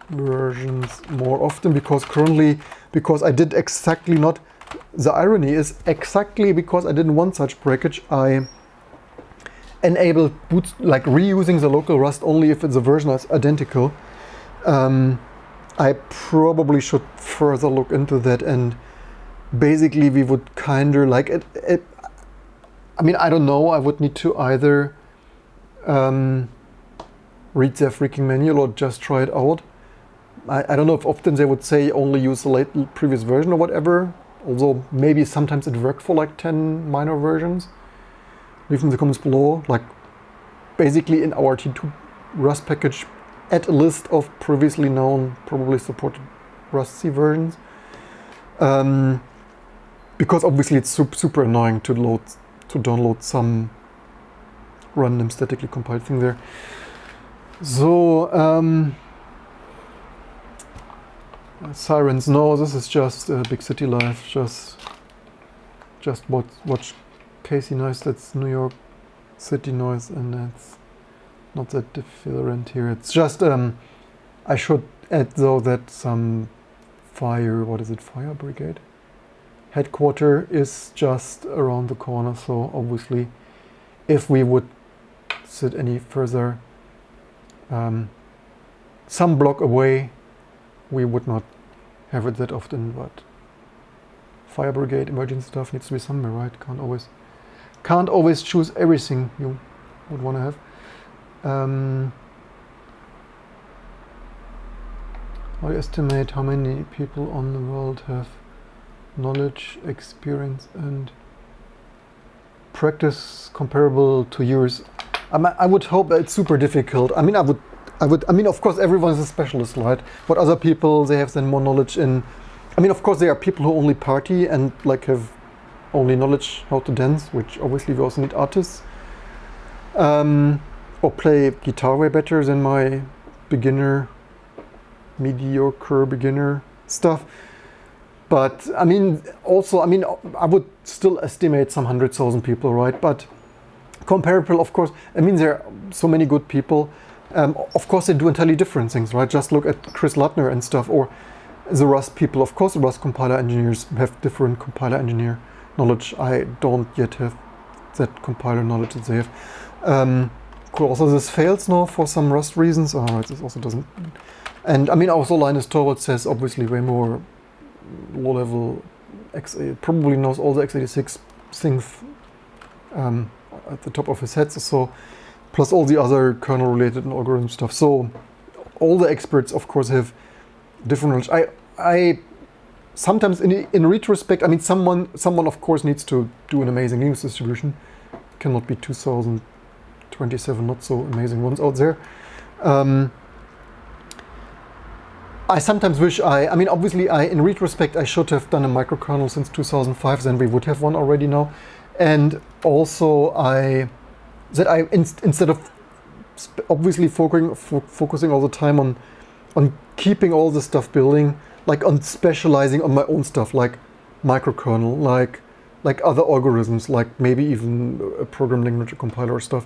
versions more often, because I did exactly not, the irony is exactly because I didn't want such breakage, I enabled like reusing the local Rust only if the version is identical. I probably should further look into that, and basically we would kinda like it. I mean, I don't know, I would need to either read their freaking manual or just try it out. I don't know if often they would say only use the previous version or whatever, although maybe sometimes it worked for like 10 minor versions. Leave in the comments below, like basically in our T2 Rust package, add a list of previously known, probably supported Rust C versions. Because obviously it's super annoying to download some random statically compiled thing there. So, sirens, no, this is just big city life. Just watch Casey noise. That's New York City noise, and that's not that different here. It's just I should add though that some fire brigade headquarter is just around the corner. So obviously, if we would sit any further, some block away, we would not have it that often. But fire brigade, emergency stuff needs to be somewhere, right? Can't always choose everything you would want to have. I estimate how many people on the world have knowledge, experience, and practice comparable to yours. I would hope that it's super difficult. I mean, of course, everyone's a specialist, right? But other people, they have then more knowledge in. I mean, of course, there are people who only party and like have only knowledge how to dance, which obviously we also need artists. Or play guitar way better than my mediocre beginner stuff. But I mean, also, I would still estimate some 100,000 people, right? But comparable, of course, I mean, there are so many good people. Of course, they do entirely different things, right? Just look at Chris Lattner and stuff, or the Rust people. Of course, the Rust compiler engineers have different compiler engineer knowledge. I don't yet have that compiler knowledge that they have. Cool. Also, this fails now for some Rust reasons. Alright, this also doesn't. And I mean, also Linus Torvalds says obviously way more low-level probably knows all the x86 things at the top of his head. So, plus all the other kernel-related and algorithm stuff. So, all the experts, of course, have different knowledge. I sometimes, in retrospect, I mean, someone of course needs to do an amazing Linux distribution. Cannot be 2027 not so amazing ones out there. I sometimes wish I mean, obviously, in retrospect, I should have done a microkernel since 2005. Then we would have one already now. And also, instead of obviously focusing all the time on keeping all the stuff building, like on specializing on my own stuff, like microkernel, like other algorithms, like maybe even a program language, a compiler or stuff.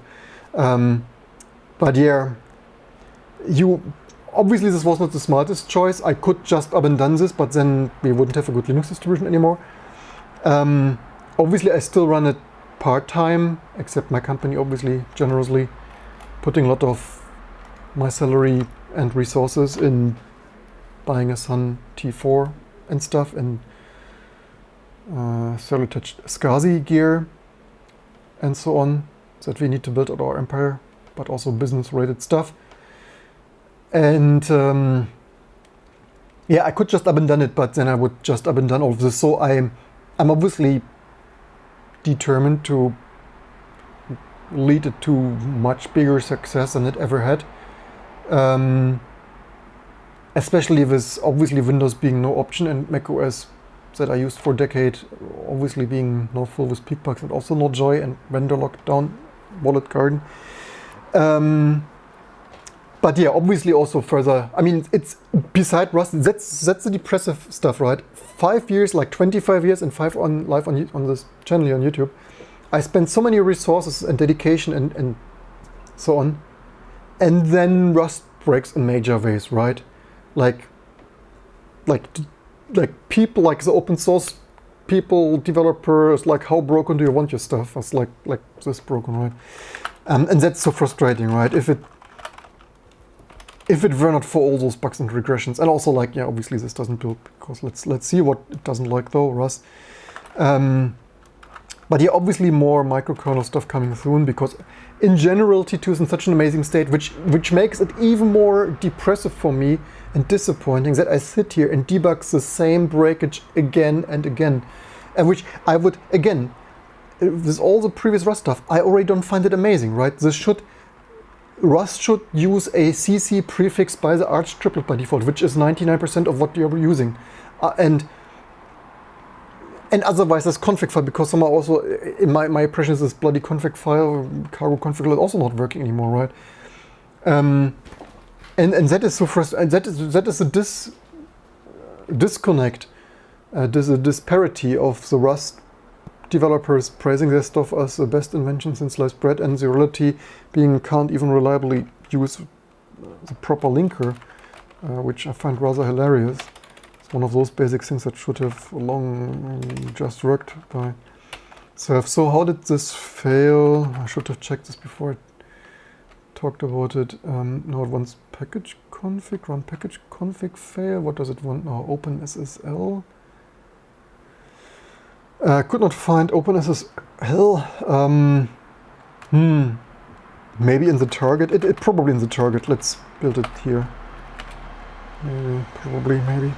But yeah, obviously this was not the smartest choice. I could just up and done this, but then we wouldn't have a good Linux distribution anymore. Obviously I still run it part-time, except my company obviously generously putting a lot of my salary and resources in buying a Sun T4 and stuff, and cellular-touched SCSI gear and so on, that we need to build out our empire, but also business-related stuff. And yeah, I could just up and done it, but then I would just up and done all of this. So I'm obviously determined to lead it to much bigger success than it ever had. Especially with obviously Windows being no option and macOS that I used for a decade, obviously being now full with peak bugs, and also Node.js and vendor lockdown, Wallet Garden. But yeah, obviously also further, I mean, it's beside Rust, that's the depressive stuff, right? 5 years, like 25 years and 5 on live on this channel on YouTube. I spent so many resources and dedication and so on. And then Rust breaks in major ways, right? Like people, like the open source people, developers, like how broken do you want your stuff? It's like this broken, right? And that's so frustrating, right? If it were not for all those bugs and regressions, and also like, yeah, obviously this doesn't build, because let's see what it doesn't like though, Rust. But yeah, obviously more microkernel stuff coming soon, because in general T2 is in such an amazing state, which makes it even more depressive for me and disappointing that I sit here and debug the same breakage again and again, and which I would, again, with all the previous Rust stuff, I already don't find it amazing, right? Rust should use a CC prefix by the arch triplet by default, which is 99% of what you're using. And otherwise this config file, because somehow also, in my impression, is this bloody config file, cargo config is also not working anymore, right? And that is so frustrating. That is a disconnect, a disparity of the Rust developers praising their stuff as the best invention since sliced bread, and the reality being can't even reliably use the proper linker, which I find rather hilarious. It's one of those basic things that should have long just worked by itself. So how did this fail? I should have checked this before I talked about it. No, it wants package config, run package config fail. What does it want now? OpenSSL. Could not find OpenSSL. Maybe in the target. It probably in the target. Let's build it here. Probably, maybe.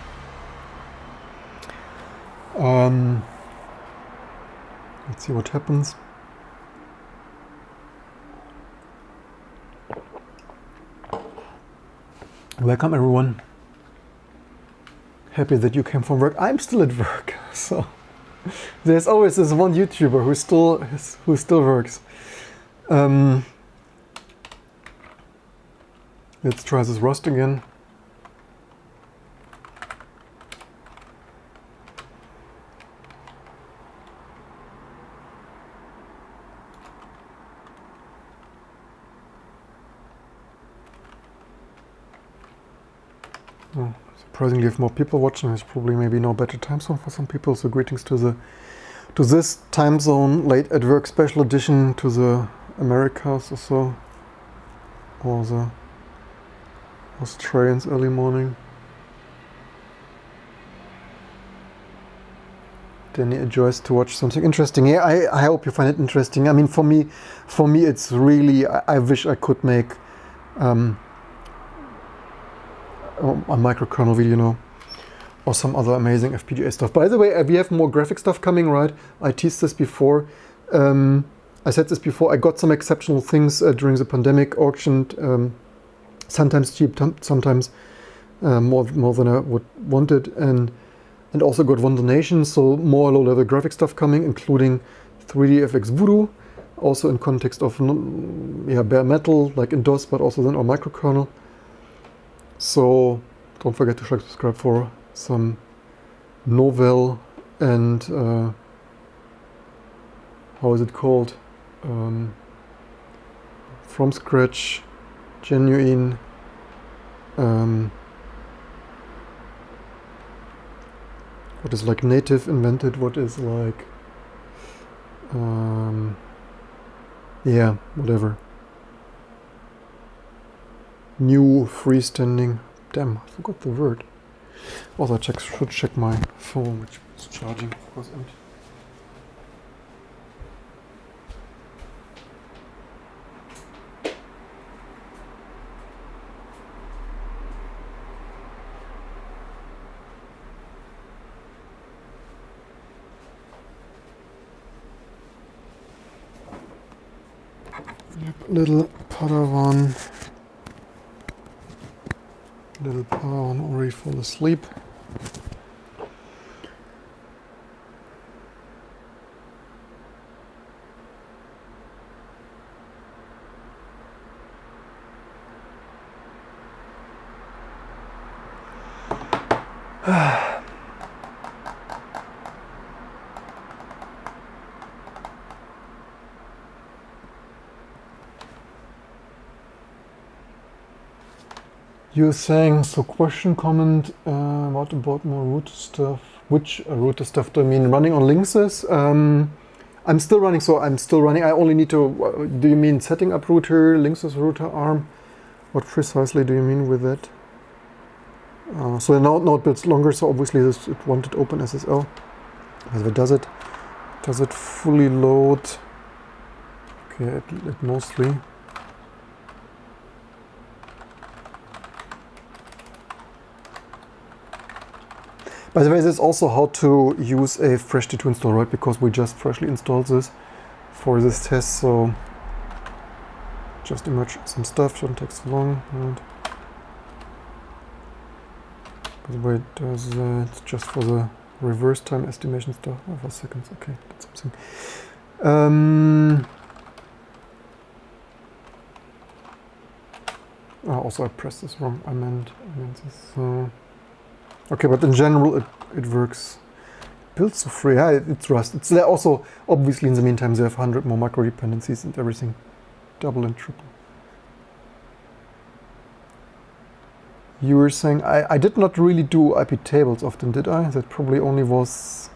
Let's see what happens. Welcome everyone. Happy that you came from work. I'm still at work, so there's always this one YouTuber who still works. Let's try this Rust again. Oh, surprisingly, if more people watching, there's probably maybe no better time zone for some people. So greetings to this time zone late at work special edition to the Americas or so, or the Australians early morning. Danny enjoys to watch something interesting. Yeah, I hope you find it interesting. I mean, for me, it's really. I wish I could make a microkernel video, or some other amazing FPGA stuff. By the way, we have more graphic stuff coming, right? I teased this before. I said this before. I got some exceptional things during the pandemic, auctioned. Sometimes cheap, sometimes more than I would wanted, and also got one donation. So more low-level graphic stuff coming, including 3DFX Voodoo, also in context of bare metal like in DOS, but also then our microkernel. So don't forget to subscribe for some novel and how is it called? From scratch, genuine. What is like native invented? What is like yeah, whatever. New freestanding. Damn, I forgot the word. Also, I should check my phone, which is charging. Of course, empty. Yep, little Padawan already fall asleep. You're saying, so question, comment, what about more router stuff? Which router stuff do you mean? Running on Linksys? I'm still running, so I'm still running. I only need to, do you mean setting up router, Linksys router, ARM? What precisely do you mean with that? So now it builds longer, so obviously it wanted OpenSSL. As it does it fully load? Okay, it mostly. By the way, this is also how to use a fresh D2 install, right? Because we just freshly installed this for this test, so just emerge some stuff, shouldn't take so long. Right? By the way, it does that just for the reverse time estimation stuff. Oh, 4 seconds, okay, that's something. Also I pressed this wrong, I meant this. Okay, but in general it works. Builds so free, yeah, it's Rust. It's there also, obviously in the meantime they have 100 more macro dependencies and everything. Double and triple. You were saying, I did not really do IP tables often, did I? That probably only was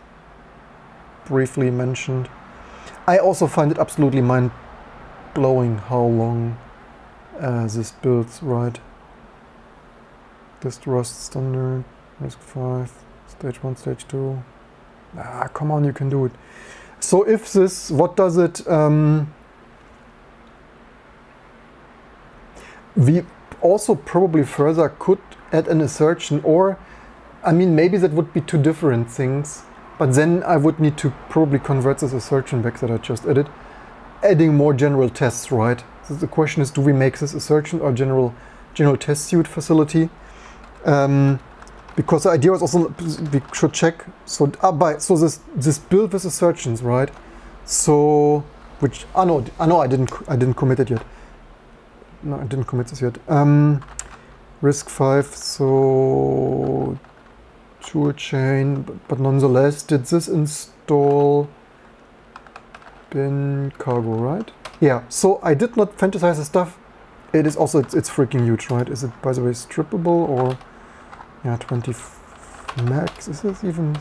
briefly mentioned. I also find it absolutely mind-blowing how long this builds, right? This Rust standard. Risk 5, stage 1, stage 2. Come on, you can do it. So if this, what does it, we also probably further could add an assertion, or, I mean, maybe that would be two different things, but then I would need to probably convert this assertion back that I just added, adding more general tests, right? So the question is, do we make this assertion our general test suite facility? Because the idea was also we should check. So this build with assertions, right? So which no, I didn't commit it yet. No, I didn't commit this yet. Risk 5. So tool chain, but nonetheless, did this install bin cargo, right? Yeah. So I did not fantasize the stuff. It is also it's freaking huge, right? Is it, by the way, strippable or? Yeah, 20 max, is this even?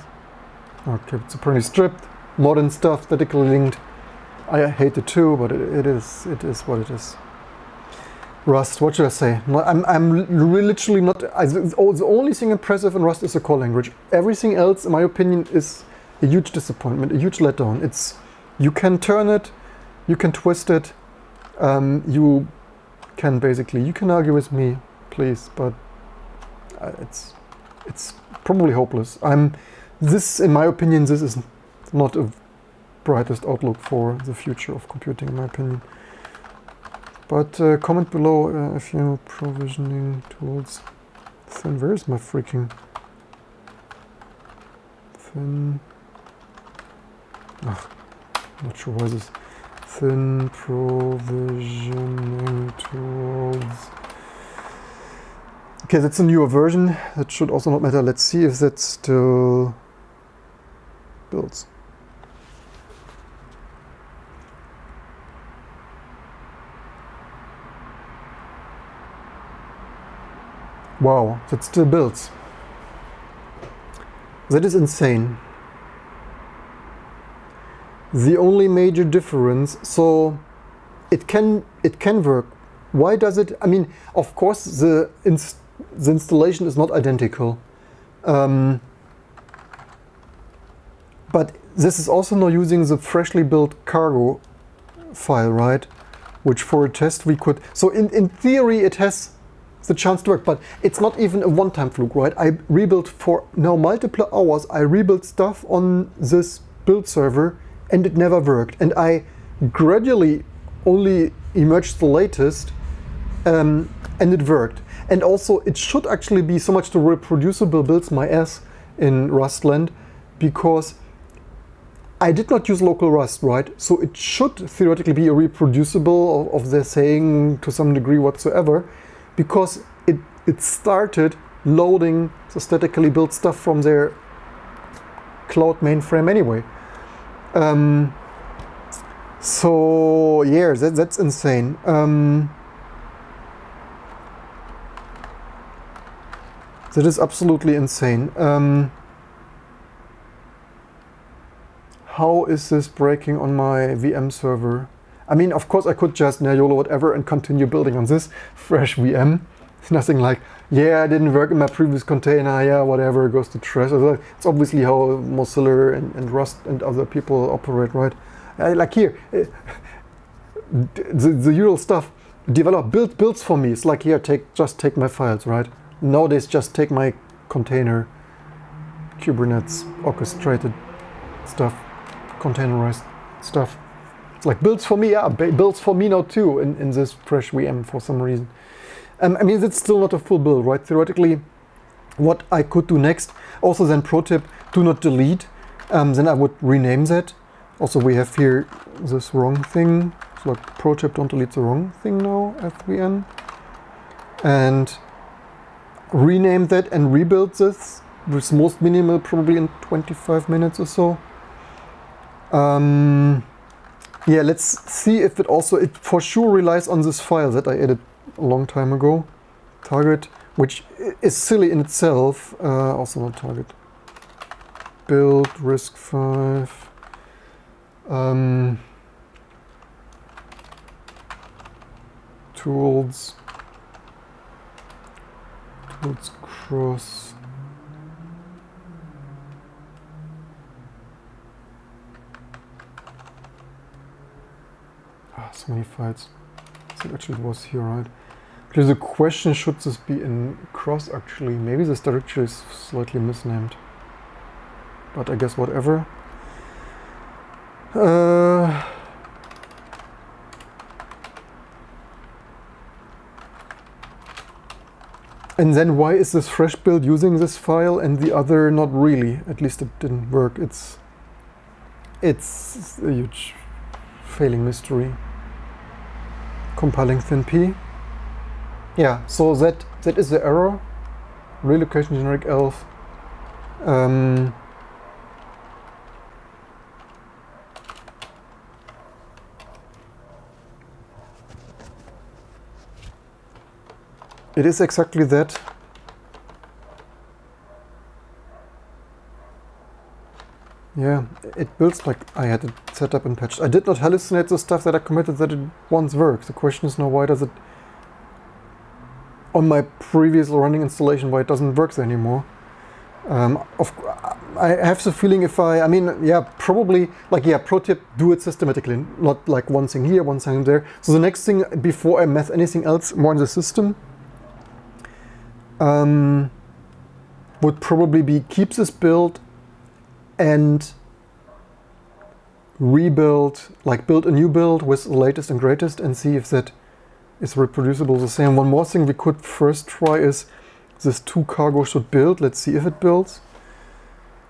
Okay, it's apparently stripped, modern stuff, statically linked. I hate it too, but it is what it is. Rust, what should I say? I'm literally not, the only thing impressive in Rust is the core language. Everything else, in my opinion, is a huge disappointment, a huge letdown. You can turn it, you can twist it, you can argue with me, please, but it's probably hopeless. In my opinion, this is not a brightest outlook for the future of computing, in my opinion. But comment below if you know provisioning tools. Thin, where's my freaking thin? Not sure why this thin provisioning tools. Okay, that's a newer version. That should also not matter. Let's see if that still builds. Wow, that still builds. That is insane. The only major difference, so it can work. Why does it? I mean, of course, the installation is not identical, but this is also not using the freshly built cargo file, right? Which for a test we could. So in theory, it has the chance to work, but it's not even a one-time fluke, right? I rebuilt for now multiple hours. I rebuilt stuff on this build server, and it never worked. And I gradually only emerged the latest, and it worked. And also, it should actually be so much the reproducible builds my ass in Rustland, because I did not use local Rust, right? So it should theoretically be a reproducible of their saying to some degree whatsoever, because it started loading the statically built stuff from their cloud mainframe anyway. So yeah, that's insane. That is absolutely insane. How is this breaking on my VM server? I mean, of course I could just YOLO whatever and continue building on this fresh VM. It's nothing like, yeah, it didn't work in my previous container, yeah, whatever, it goes to trash. It's obviously how Mozilla and Rust and other people operate, right? Like here, the usual stuff, develop builds for me. It's like, here, just take my files, right? Nowadays, just take my container, Kubernetes, orchestrated stuff, containerized stuff. It's like builds for me, yeah, builds for me now too in this fresh VM for some reason. I mean, it's still not a full build, right? Theoretically, what I could do next, also then pro tip, do not delete. Then I would rename that. Also, we have here this wrong thing. So like pro tip, don't delete the wrong thing now, FVN. And rename that and rebuild this with most minimal, probably in 25 minutes or so. Yeah, let's see if it for sure relies on this file that I added a long time ago. Target, which is silly in itself. Also not target. Build, risk 5. Tools cross. So many files. So actually it was here, right? There's a question, should this be in cross actually? Maybe this directory is slightly misnamed. But I guess whatever. And then why is this fresh build using this file and the other not really? At least it didn't work. It's a huge failing mystery. Compiling thinp. Yeah, so that is the error. Relocation generic elf. It is exactly that. Yeah, it builds like I had it set up and patched. I did not hallucinate the stuff that I committed that it once worked. The question is now, why does it, on my previous running installation, why it doesn't work anymore? I have the feeling probably, pro tip, do it systematically, not like one thing here, one thing there. So the next thing, before I mess anything else more in the system, would probably be keep this build and rebuild, like build a new build with the latest and greatest and see if that is reproducible the same. One more thing we could first try is this 2 cargo should build. Let's see if it builds.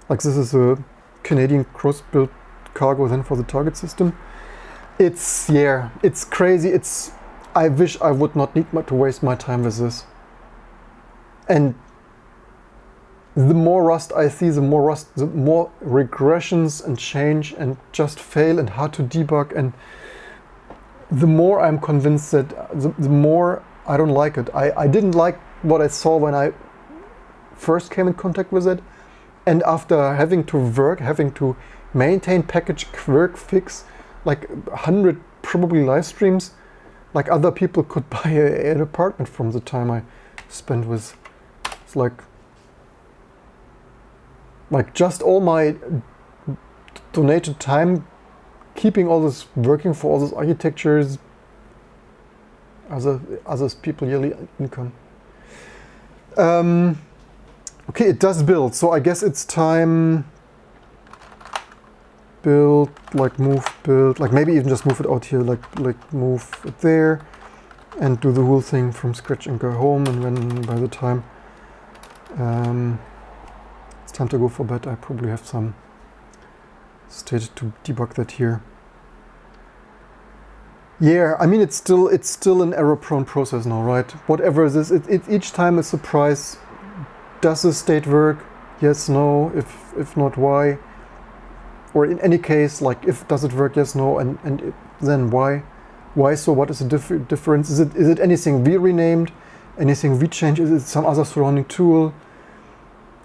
Like this is a Canadian cross-built cargo then for the target system. It's crazy. I wish I would not need to waste my time with this. And the more Rust I see, the more regressions and change and just fail and hard to debug, and the more I'm convinced that the more I don't like it. I didn't like what I saw when I first came in contact with it, and after having to maintain, package, quirk, fix like 100 probably live streams, like other people could buy an apartment from the time I spent with. It's like just all my donated time keeping all this, working for all these architectures, others people yearly income. Okay, it does build, so I guess it's time build, like move build, like maybe even just move it out here, like move it there and do the whole thing from scratch and go home, and when by the time it's time to go for bed, I probably have some state to debug that here. Yeah, I mean, it's still an error-prone process now, right? Whatever this is, it each time a surprise does this state work? Yes, no. If not, why? Or in any case, like, if does it work? Yes, no. And then why? Why so? What is the difference? Is it anything we renamed? Anything we changed? Is it some other surrounding tool?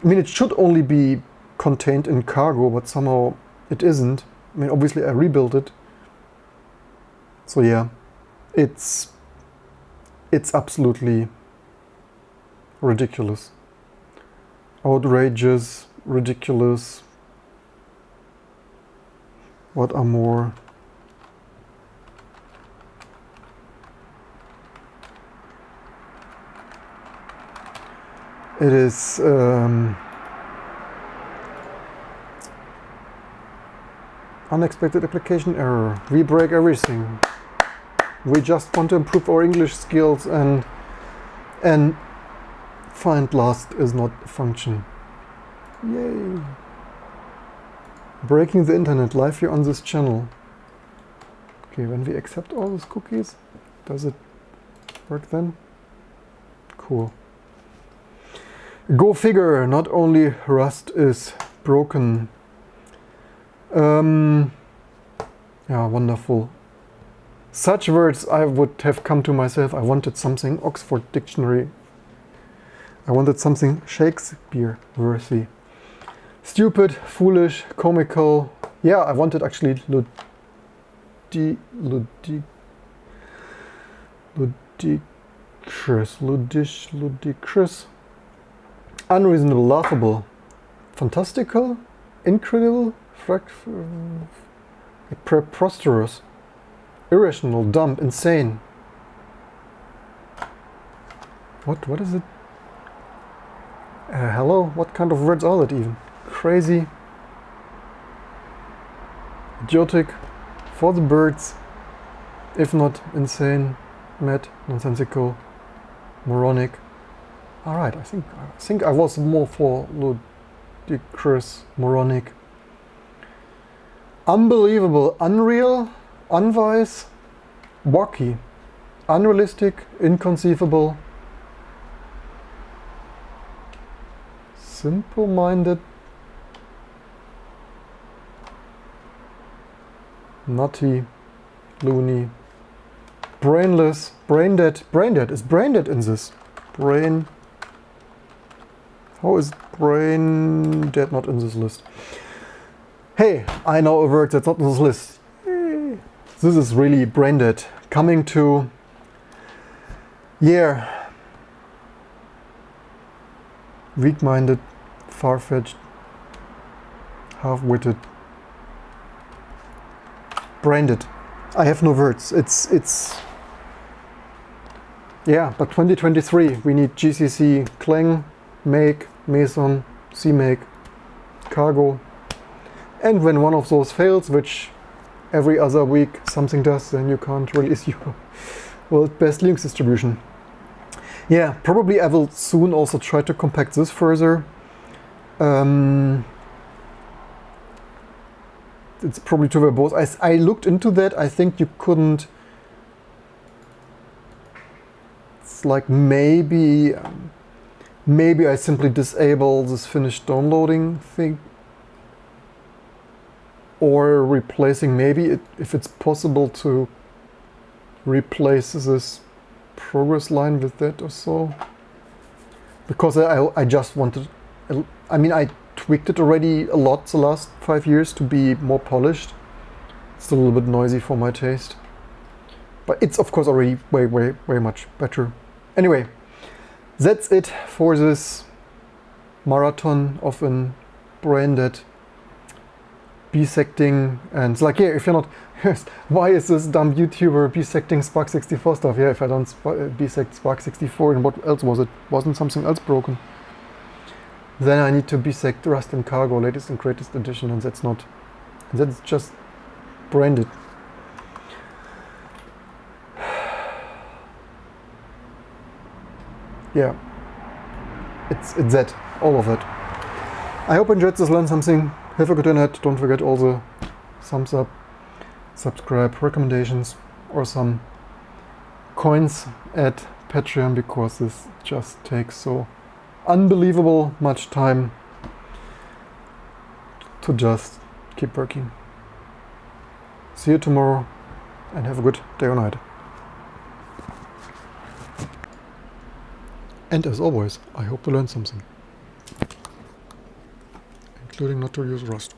I mean, it should only be contained in cargo, but somehow it isn't. I mean, obviously I rebuilt it. So yeah, it's absolutely ridiculous. Outrageous, ridiculous. What are more? It is unexpected application error. We break everything. We just want to improve our English skills, and find last is not a function. Yay! Breaking the internet live here on this channel. Okay, when we accept all those cookies, does it work then? Cool. Go figure, not only Rust is broken. Yeah, wonderful. Such words I would have come to myself. I wanted something Oxford Dictionary. I wanted something Shakespeare-worthy. Stupid, foolish, comical. Yeah, I wanted actually ludicrous. Unreasonable, laughable, fantastical, incredible, preposterous, irrational, dumb, insane. What is it? Hello? What kind of words are that even? Crazy, idiotic, for the birds, if not insane, mad, nonsensical, moronic. All right, I think I was more for ludicrous, moronic. Unbelievable, unreal, unwise, wacky, unrealistic, inconceivable, simple-minded, nutty, loony, brainless, brain-dead. Brain-dead. Is brain-dead in this? Brain... How is brain dead not in this list? Hey, I know a word that's not in this list. This is really brain dead. Coming to... Yeah. Weak-minded, far-fetched, half-witted. Brain dead. I have no words. It's... Yeah, but 2023, we need GCC, Clang, Make, Meson, CMake, Cargo. And when one of those fails, which every other week something does, then you can't release your world best Linux distribution. Yeah, probably I will soon also try to compact this further. It's probably too verbose. I looked into that. I think you couldn't... It's like maybe I simply disable this finished downloading thing, or replacing, maybe if it's possible to replace this progress line with that or so, because I just wanted, I mean, I tweaked it already a lot the last 5 years to be more polished. It's a little bit noisy for my taste, but it's of course already way much better. Anyway, that's it for this marathon of an brain-dead bisecting. And it's like, yeah, if you're not, why is this dumb YouTuber bisecting Spark 64 stuff? Yeah, if I don't bisect Spark 64, and what else was it? Wasn't something else broken? Then I need to bisect Rust and Cargo, latest and greatest edition, and that's not, and that's just branded. Yeah, it's that, all of it. I hope you enjoyed this, learned something. Have a good internet. Don't forget all the thumbs up, subscribe, recommendations, or some coins at Patreon, because this just takes so unbelievable much time to just keep working. See you tomorrow and have a good day or night. And as always, I hope to learn something, including not to use Rust.